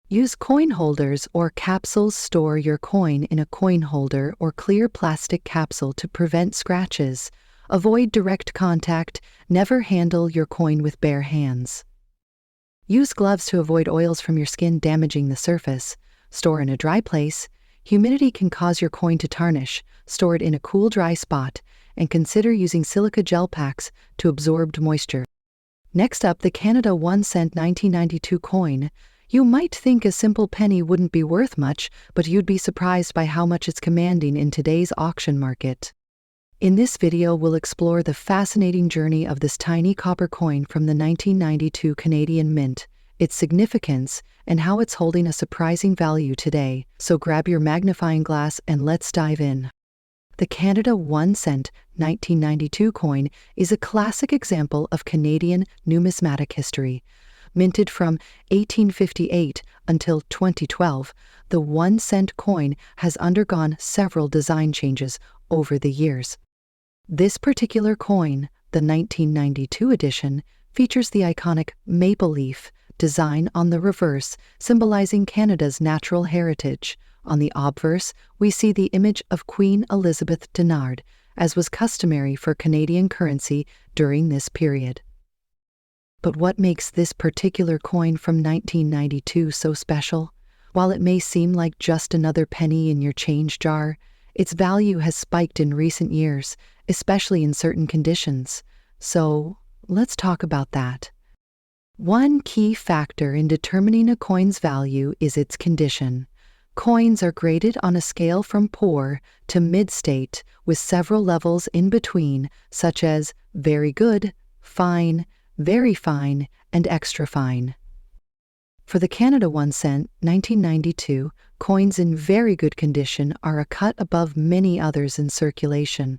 Use coin holders or capsules. Store your coin in a coin holder or clear plastic capsule to prevent scratches. Avoid direct contact. Never handle your coin with bare hands. Use gloves to avoid oils from your skin damaging the surface. Store in a dry place. Humidity can cause your coin to tarnish. Store it in a cool, dry spot, and consider using silica gel packs to absorb moisture. Next up, the Canada 1 cent 1992 coin. You might think a simple penny wouldn't be worth much, but you'd be surprised by how much it's commanding in today's auction market. In this video, we'll explore the fascinating journey of this tiny copper coin from the 1992 Canadian Mint, its significance, and how it's holding a surprising value today. So grab your magnifying glass and let's dive in. The Canada 1 cent 1992 coin is a classic example of Canadian numismatic history. Minted from 1858 until 2012, the 1 cent coin has undergone several design changes over the years. This particular coin, the 1992 edition, features the iconic maple leaf design on the reverse, symbolizing Canada's natural heritage. On the obverse, we see the image of Queen Elizabeth Dinard, as was customary for Canadian currency during this period. But what makes this particular coin from 1992 so special? While it may seem like just another penny in your change jar, its value has spiked in recent years, especially in certain conditions. So, let's talk about that. One key factor in determining a coin's value is its condition. Coins are graded on a scale from poor to mid-state, with several levels in between, such as very good, fine, very fine, and extra fine. For the Canada 1 cent 1992, coins in very good condition are a cut above many others in circulation.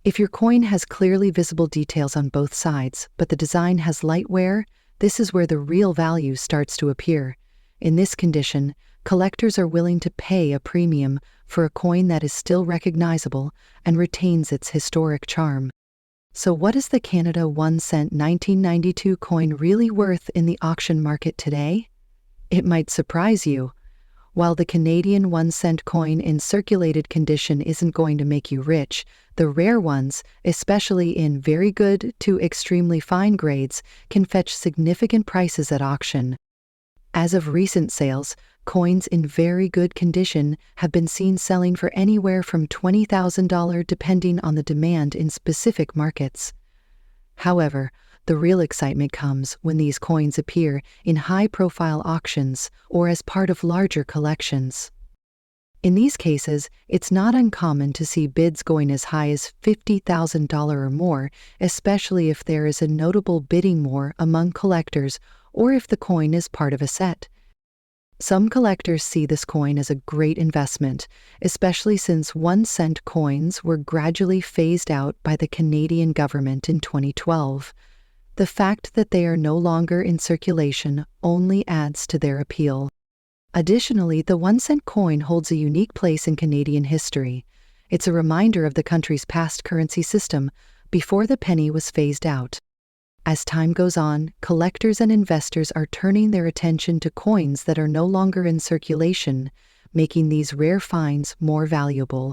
If your coin has clearly visible details on both sides, but the design has light wear, this is where the real value starts to appear. In this condition, collectors are willing to pay a premium for a coin that is still recognizable and retains its historic charm. So what is the Canada 1 cent 1992 coin really worth in the auction market today? It might surprise you. While the Canadian 1 cent coin in circulated condition isn't going to make you rich, the rare ones, especially in very good to extremely fine grades, can fetch significant prices at auction. As of recent sales, coins in very good condition have been seen selling for anywhere from $20,000 depending on the demand in specific markets. However, the real excitement comes when these coins appear in high-profile auctions or as part of larger collections. In these cases, it's not uncommon to see bids going as high as $50,000 or more, especially if there is a notable bidding war among collectors or if the coin is part of a set. Some collectors see this coin as a great investment, especially since 1 cent coins were gradually phased out by the Canadian government in 2012. The fact that they are no longer in circulation only adds to their appeal. Additionally, the 1 cent coin holds a unique place in Canadian history. It's a reminder of the country's past currency system before the penny was phased out. As time goes on, collectors and investors are turning their attention to coins that are no longer in circulation, making these rare finds more valuable.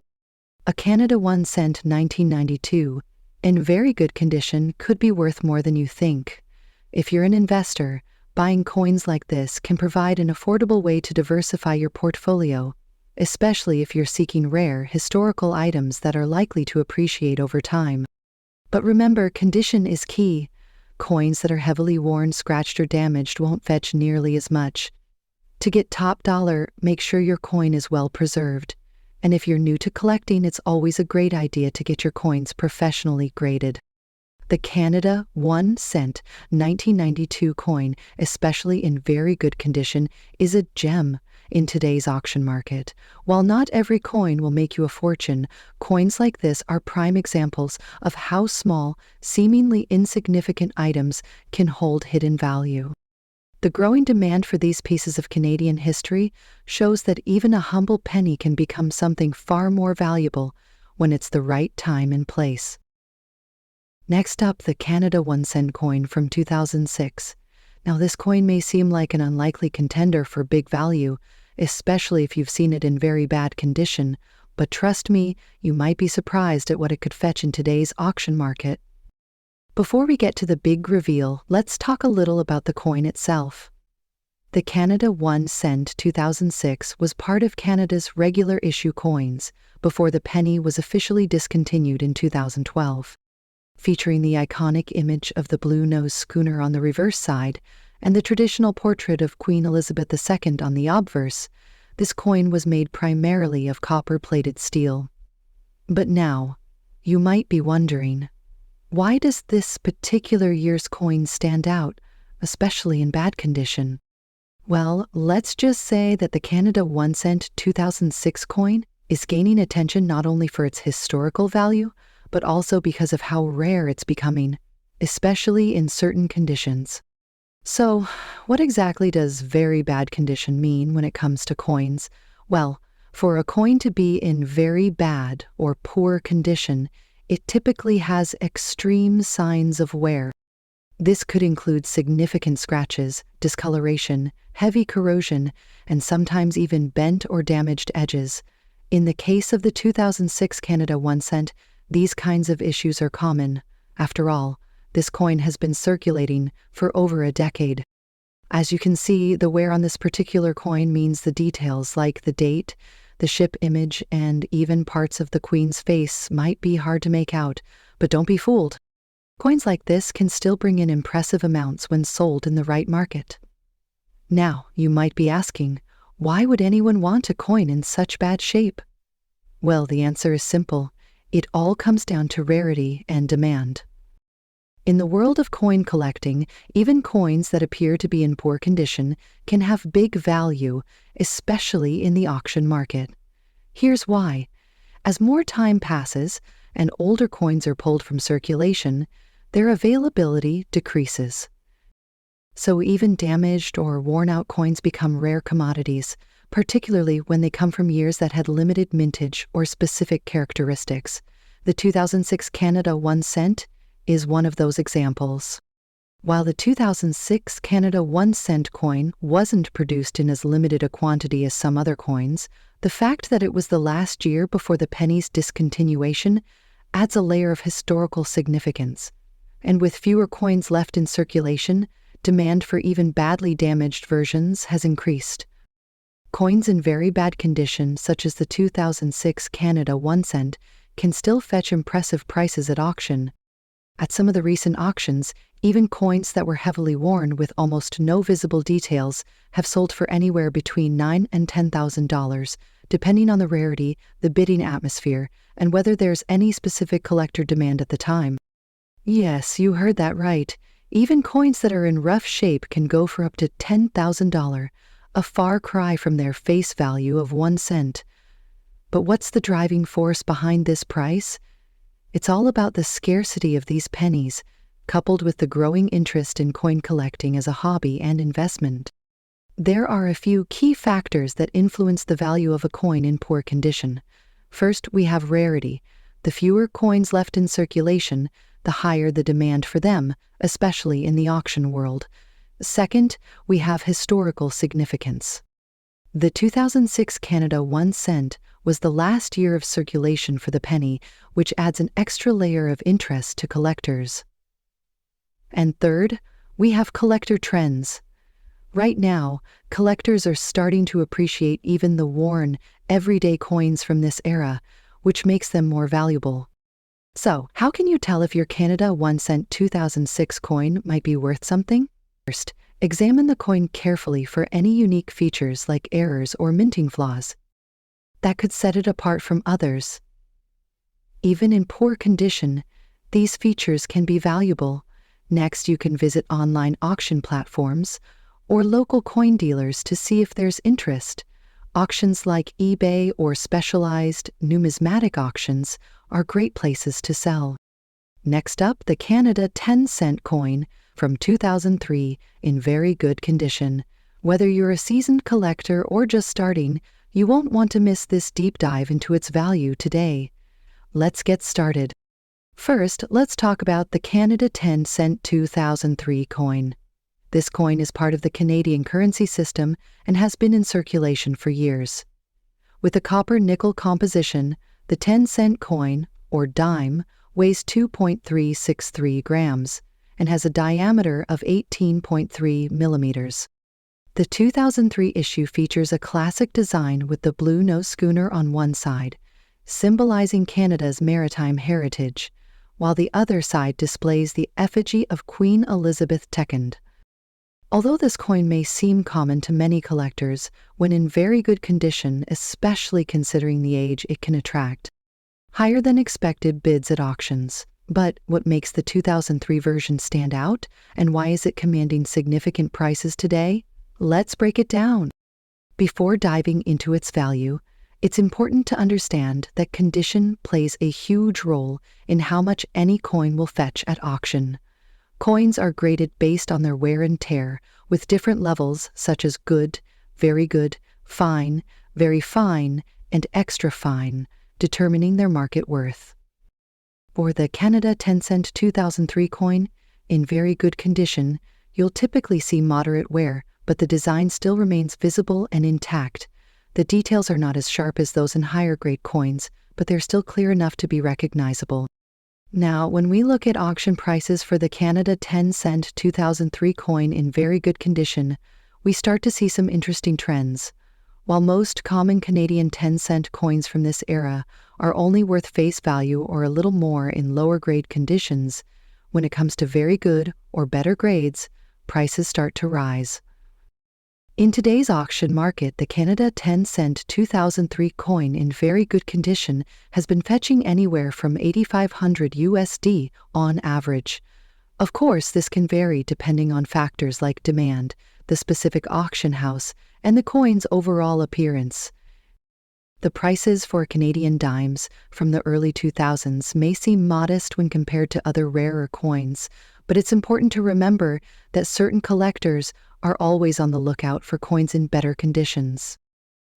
A Canada 1 cent 1992, in very good condition, could be worth more than you think. If you're an investor, buying coins like this can provide an affordable way to diversify your portfolio, especially if you're seeking rare, historical items that are likely to appreciate over time. But remember, condition is key. Coins that are heavily worn, scratched, or damaged won't fetch nearly as much. To get top dollar, make sure your coin is well preserved. And if you're new to collecting, it's always a great idea to get your coins professionally graded. The Canada 1 cent 1992 coin, especially in very good condition, is a gem in today's auction market. While not every coin will make you a fortune, coins like this are prime examples of how small, seemingly insignificant items can hold hidden value. The growing demand for these pieces of Canadian history shows that even a humble penny can become something far more valuable when it's the right time and place. Next up, the Canada 1 cent coin from 2006. Now, this coin may seem like an unlikely contender for big value, especially if you've seen it in very bad condition, but trust me, you might be surprised at what it could fetch in today's auction market. Before we get to the big reveal, let's talk a little about the coin itself. The Canada 1 cent 2006 was part of Canada's regular issue coins before the penny was officially discontinued in 2012. Featuring the iconic image of the blue-nosed schooner on the reverse side and the traditional portrait of Queen Elizabeth II on the obverse, this coin was made primarily of copper-plated steel. But now, you might be wondering, why does this particular year's coin stand out, especially in bad condition? Well, let's just say that the Canada 1 cent 2006 coin is gaining attention not only for its historical value, but also because of how rare it's becoming, especially in certain conditions. So, what exactly does very bad condition mean when it comes to coins? Well, for a coin to be in very bad or poor condition, it typically has extreme signs of wear. This could include significant scratches, discoloration, heavy corrosion, and sometimes even bent or damaged edges. In the case of the 2006 Canada 1 cent, these kinds of issues are common. After all, this coin has been circulating for over a decade. As you can see, the wear on this particular coin means the details like the date, the ship image, and even parts of the Queen's face might be hard to make out, but don't be fooled. Coins like this can still bring in impressive amounts when sold in the right market. Now, you might be asking, why would anyone want a coin in such bad shape? Well, the answer is simple. It all comes down to rarity and demand. In the world of coin collecting, even coins that appear to be in poor condition can have big value, especially in the auction market. Here's why. As more time passes and older coins are pulled from circulation, their availability decreases. So even damaged or worn-out coins become rare commodities, particularly when they come from years that had limited mintage or specific characteristics. The 2006 Canada 1 cent is one of those examples. While the 2006 Canada 1 cent coin wasn't produced in as limited a quantity as some other coins, the fact that it was the last year before the penny's discontinuation adds a layer of historical significance. And with fewer coins left in circulation, demand for even badly damaged versions has increased. Coins in very bad condition, such as the 2006 Canada 1 cent, can still fetch impressive prices at auction. At some of the recent auctions, even coins that were heavily worn with almost no visible details have sold for anywhere between $9,000 and $10,000, depending on the rarity, the bidding atmosphere, and whether there's any specific collector demand at the time. Yes, you heard that right. Even coins that are in rough shape can go for up to $10,000, a far cry from their face value of 1 cent. But what's the driving force behind this price? It's all about the scarcity of these pennies, coupled with the growing interest in coin collecting as a hobby and investment. There are a few key factors that influence the value of a coin in poor condition. First, we have rarity. The fewer coins left in circulation, the higher the demand for them, especially in the auction world. Second, we have historical significance. The 2006 Canada 1 cent was the last year of circulation for the penny, which adds an extra layer of interest to collectors. And third, we have collector trends. Right now, collectors are starting to appreciate even the worn, everyday coins from this era, which makes them more valuable. So, how can you tell if your Canada 1 cent 2006 coin might be worth something? First, examine the coin carefully for any unique features like errors or minting flaws that could set it apart from others. Even in poor condition, these features can be valuable. Next, you can visit online auction platforms or local coin dealers to see if there's interest. Auctions like eBay or specialized numismatic auctions are great places to sell. Next up, the Canada 10 cent coin from 2003 in very good condition. Whether you're a seasoned collector or just starting, you won't want to miss this deep dive into its value today. Let's get started. First, let's talk about the Canada 10 cent 2003 coin. This coin is part of the Canadian currency system and has been in circulation for years. With a copper-nickel composition, the 10 cent coin, or dime, weighs 2.363 grams and has a diameter of 18.3 millimeters. The 2003 issue features a classic design with the blue nose schooner on one side, symbolizing Canada's maritime heritage, while the other side displays the effigy of Queen Elizabeth II. Although this coin may seem common to many collectors, when in very good condition, especially considering the age it can attract higher than expected bids at auctions. But what makes the 2003 version stand out, and why is it commanding significant prices today? Let's break it down. Before diving into its value, it's important to understand that condition plays a huge role in how much any coin will fetch at auction. Coins are graded based on their wear and tear, with different levels such as good, very good, fine, very fine, and extra fine, determining their market worth. For the Canada 10 cent 2003 coin, in very good condition, you'll typically see moderate wear, but the design still remains visible and intact. The details are not as sharp as those in higher grade coins, but they're still clear enough to be recognizable. Now, when we look at auction prices for the Canada 10 cent 2003 coin in very good condition, we start to see some interesting trends. While most common Canadian 10 cent coins from this era are only worth face value or a little more in lower grade conditions, when it comes to very good or better grades, prices start to rise. In today's auction market, the Canada 10 cent 2003 coin in very good condition has been fetching anywhere from $8,500 USD on average. Of course, this can vary depending on factors like demand, the specific auction house, and the coin's overall appearance. The prices for Canadian dimes from the early 2000s may seem modest when compared to other rarer coins, but it's important to remember that certain collectors are always on the lookout for coins in better conditions.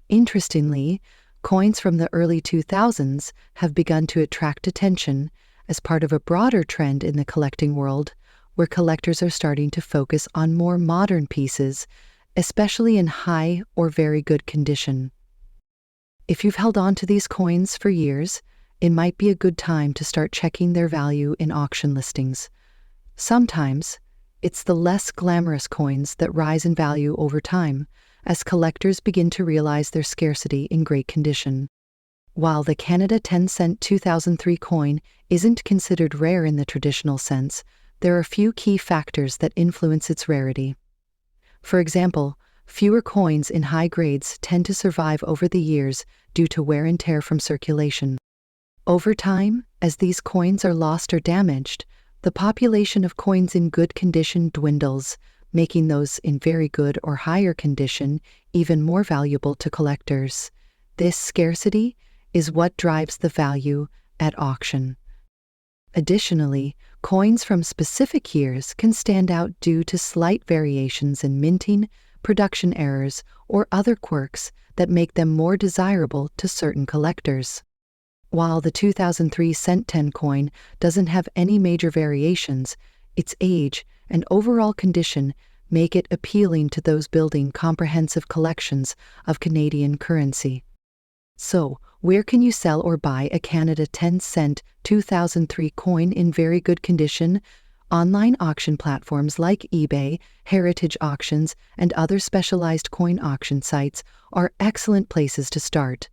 Interestingly, coins from the early 2000s have begun to attract attention as part of a broader trend in the collecting world, where collectors are starting to focus on more modern pieces, especially in high or very good condition. If you've held on to these coins for years, it might be a good time to start checking their value in auction listings. Sometimes, it's the less glamorous coins that rise in value over time, as collectors begin to realize their scarcity in great condition. While the Canada 10-cent 2003 coin isn't considered rare in the traditional sense, there are a few key factors that influence its rarity. For example, fewer coins in high grades tend to survive over the years due to wear and tear from circulation. Over time, as these coins are lost or damaged, the population of coins in good condition dwindles, making those in very good or higher condition even more valuable to collectors. This scarcity is what drives the value at auction. Additionally, coins from specific years can stand out due to slight variations in minting, production errors, or other quirks that make them more desirable to certain collectors. While the 2003 cent 10 coin doesn't have any major variations, its age and overall condition make it appealing to those building comprehensive collections of Canadian currency. So, where can you sell or buy a Canada 10-cent 2003 coin in very good condition? Online auction platforms like eBay, Heritage Auctions, and other specialized coin auction sites are excellent places to start.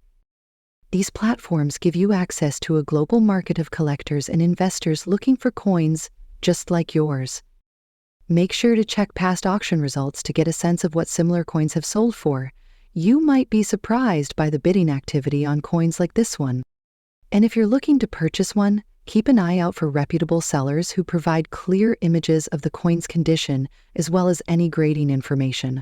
These platforms give you access to a global market of collectors and investors looking for coins just like yours. Make sure to check past auction results to get a sense of what similar coins have sold for. You might be surprised by the bidding activity on coins like this one. And if you're looking to purchase one, keep an eye out for reputable sellers who provide clear images of the coin's condition as well as any grading information.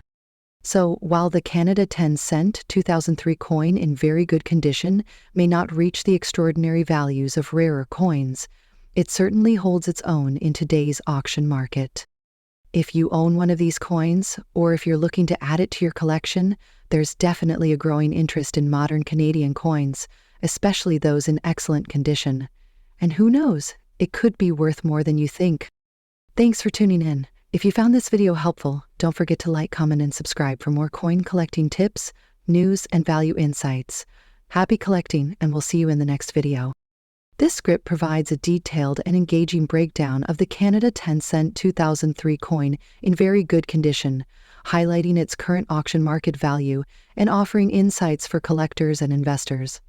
So, while the Canada 10-cent 2003 coin in very good condition may not reach the extraordinary values of rarer coins, it certainly holds its own in today's auction market. If you own one of these coins, or if you're looking to add it to your collection, there's definitely a growing interest in modern Canadian coins, especially those in excellent condition. And who knows, it could be worth more than you think. Thanks for tuning in. If you found this video helpful, don't forget to like, comment, and subscribe for more coin collecting tips, news, and value insights. Happy collecting, and we'll see you in the next video. This script provides a detailed and engaging breakdown of the Canada 10-cent 2003 coin in very good condition, highlighting its current auction market value and offering insights for collectors and investors.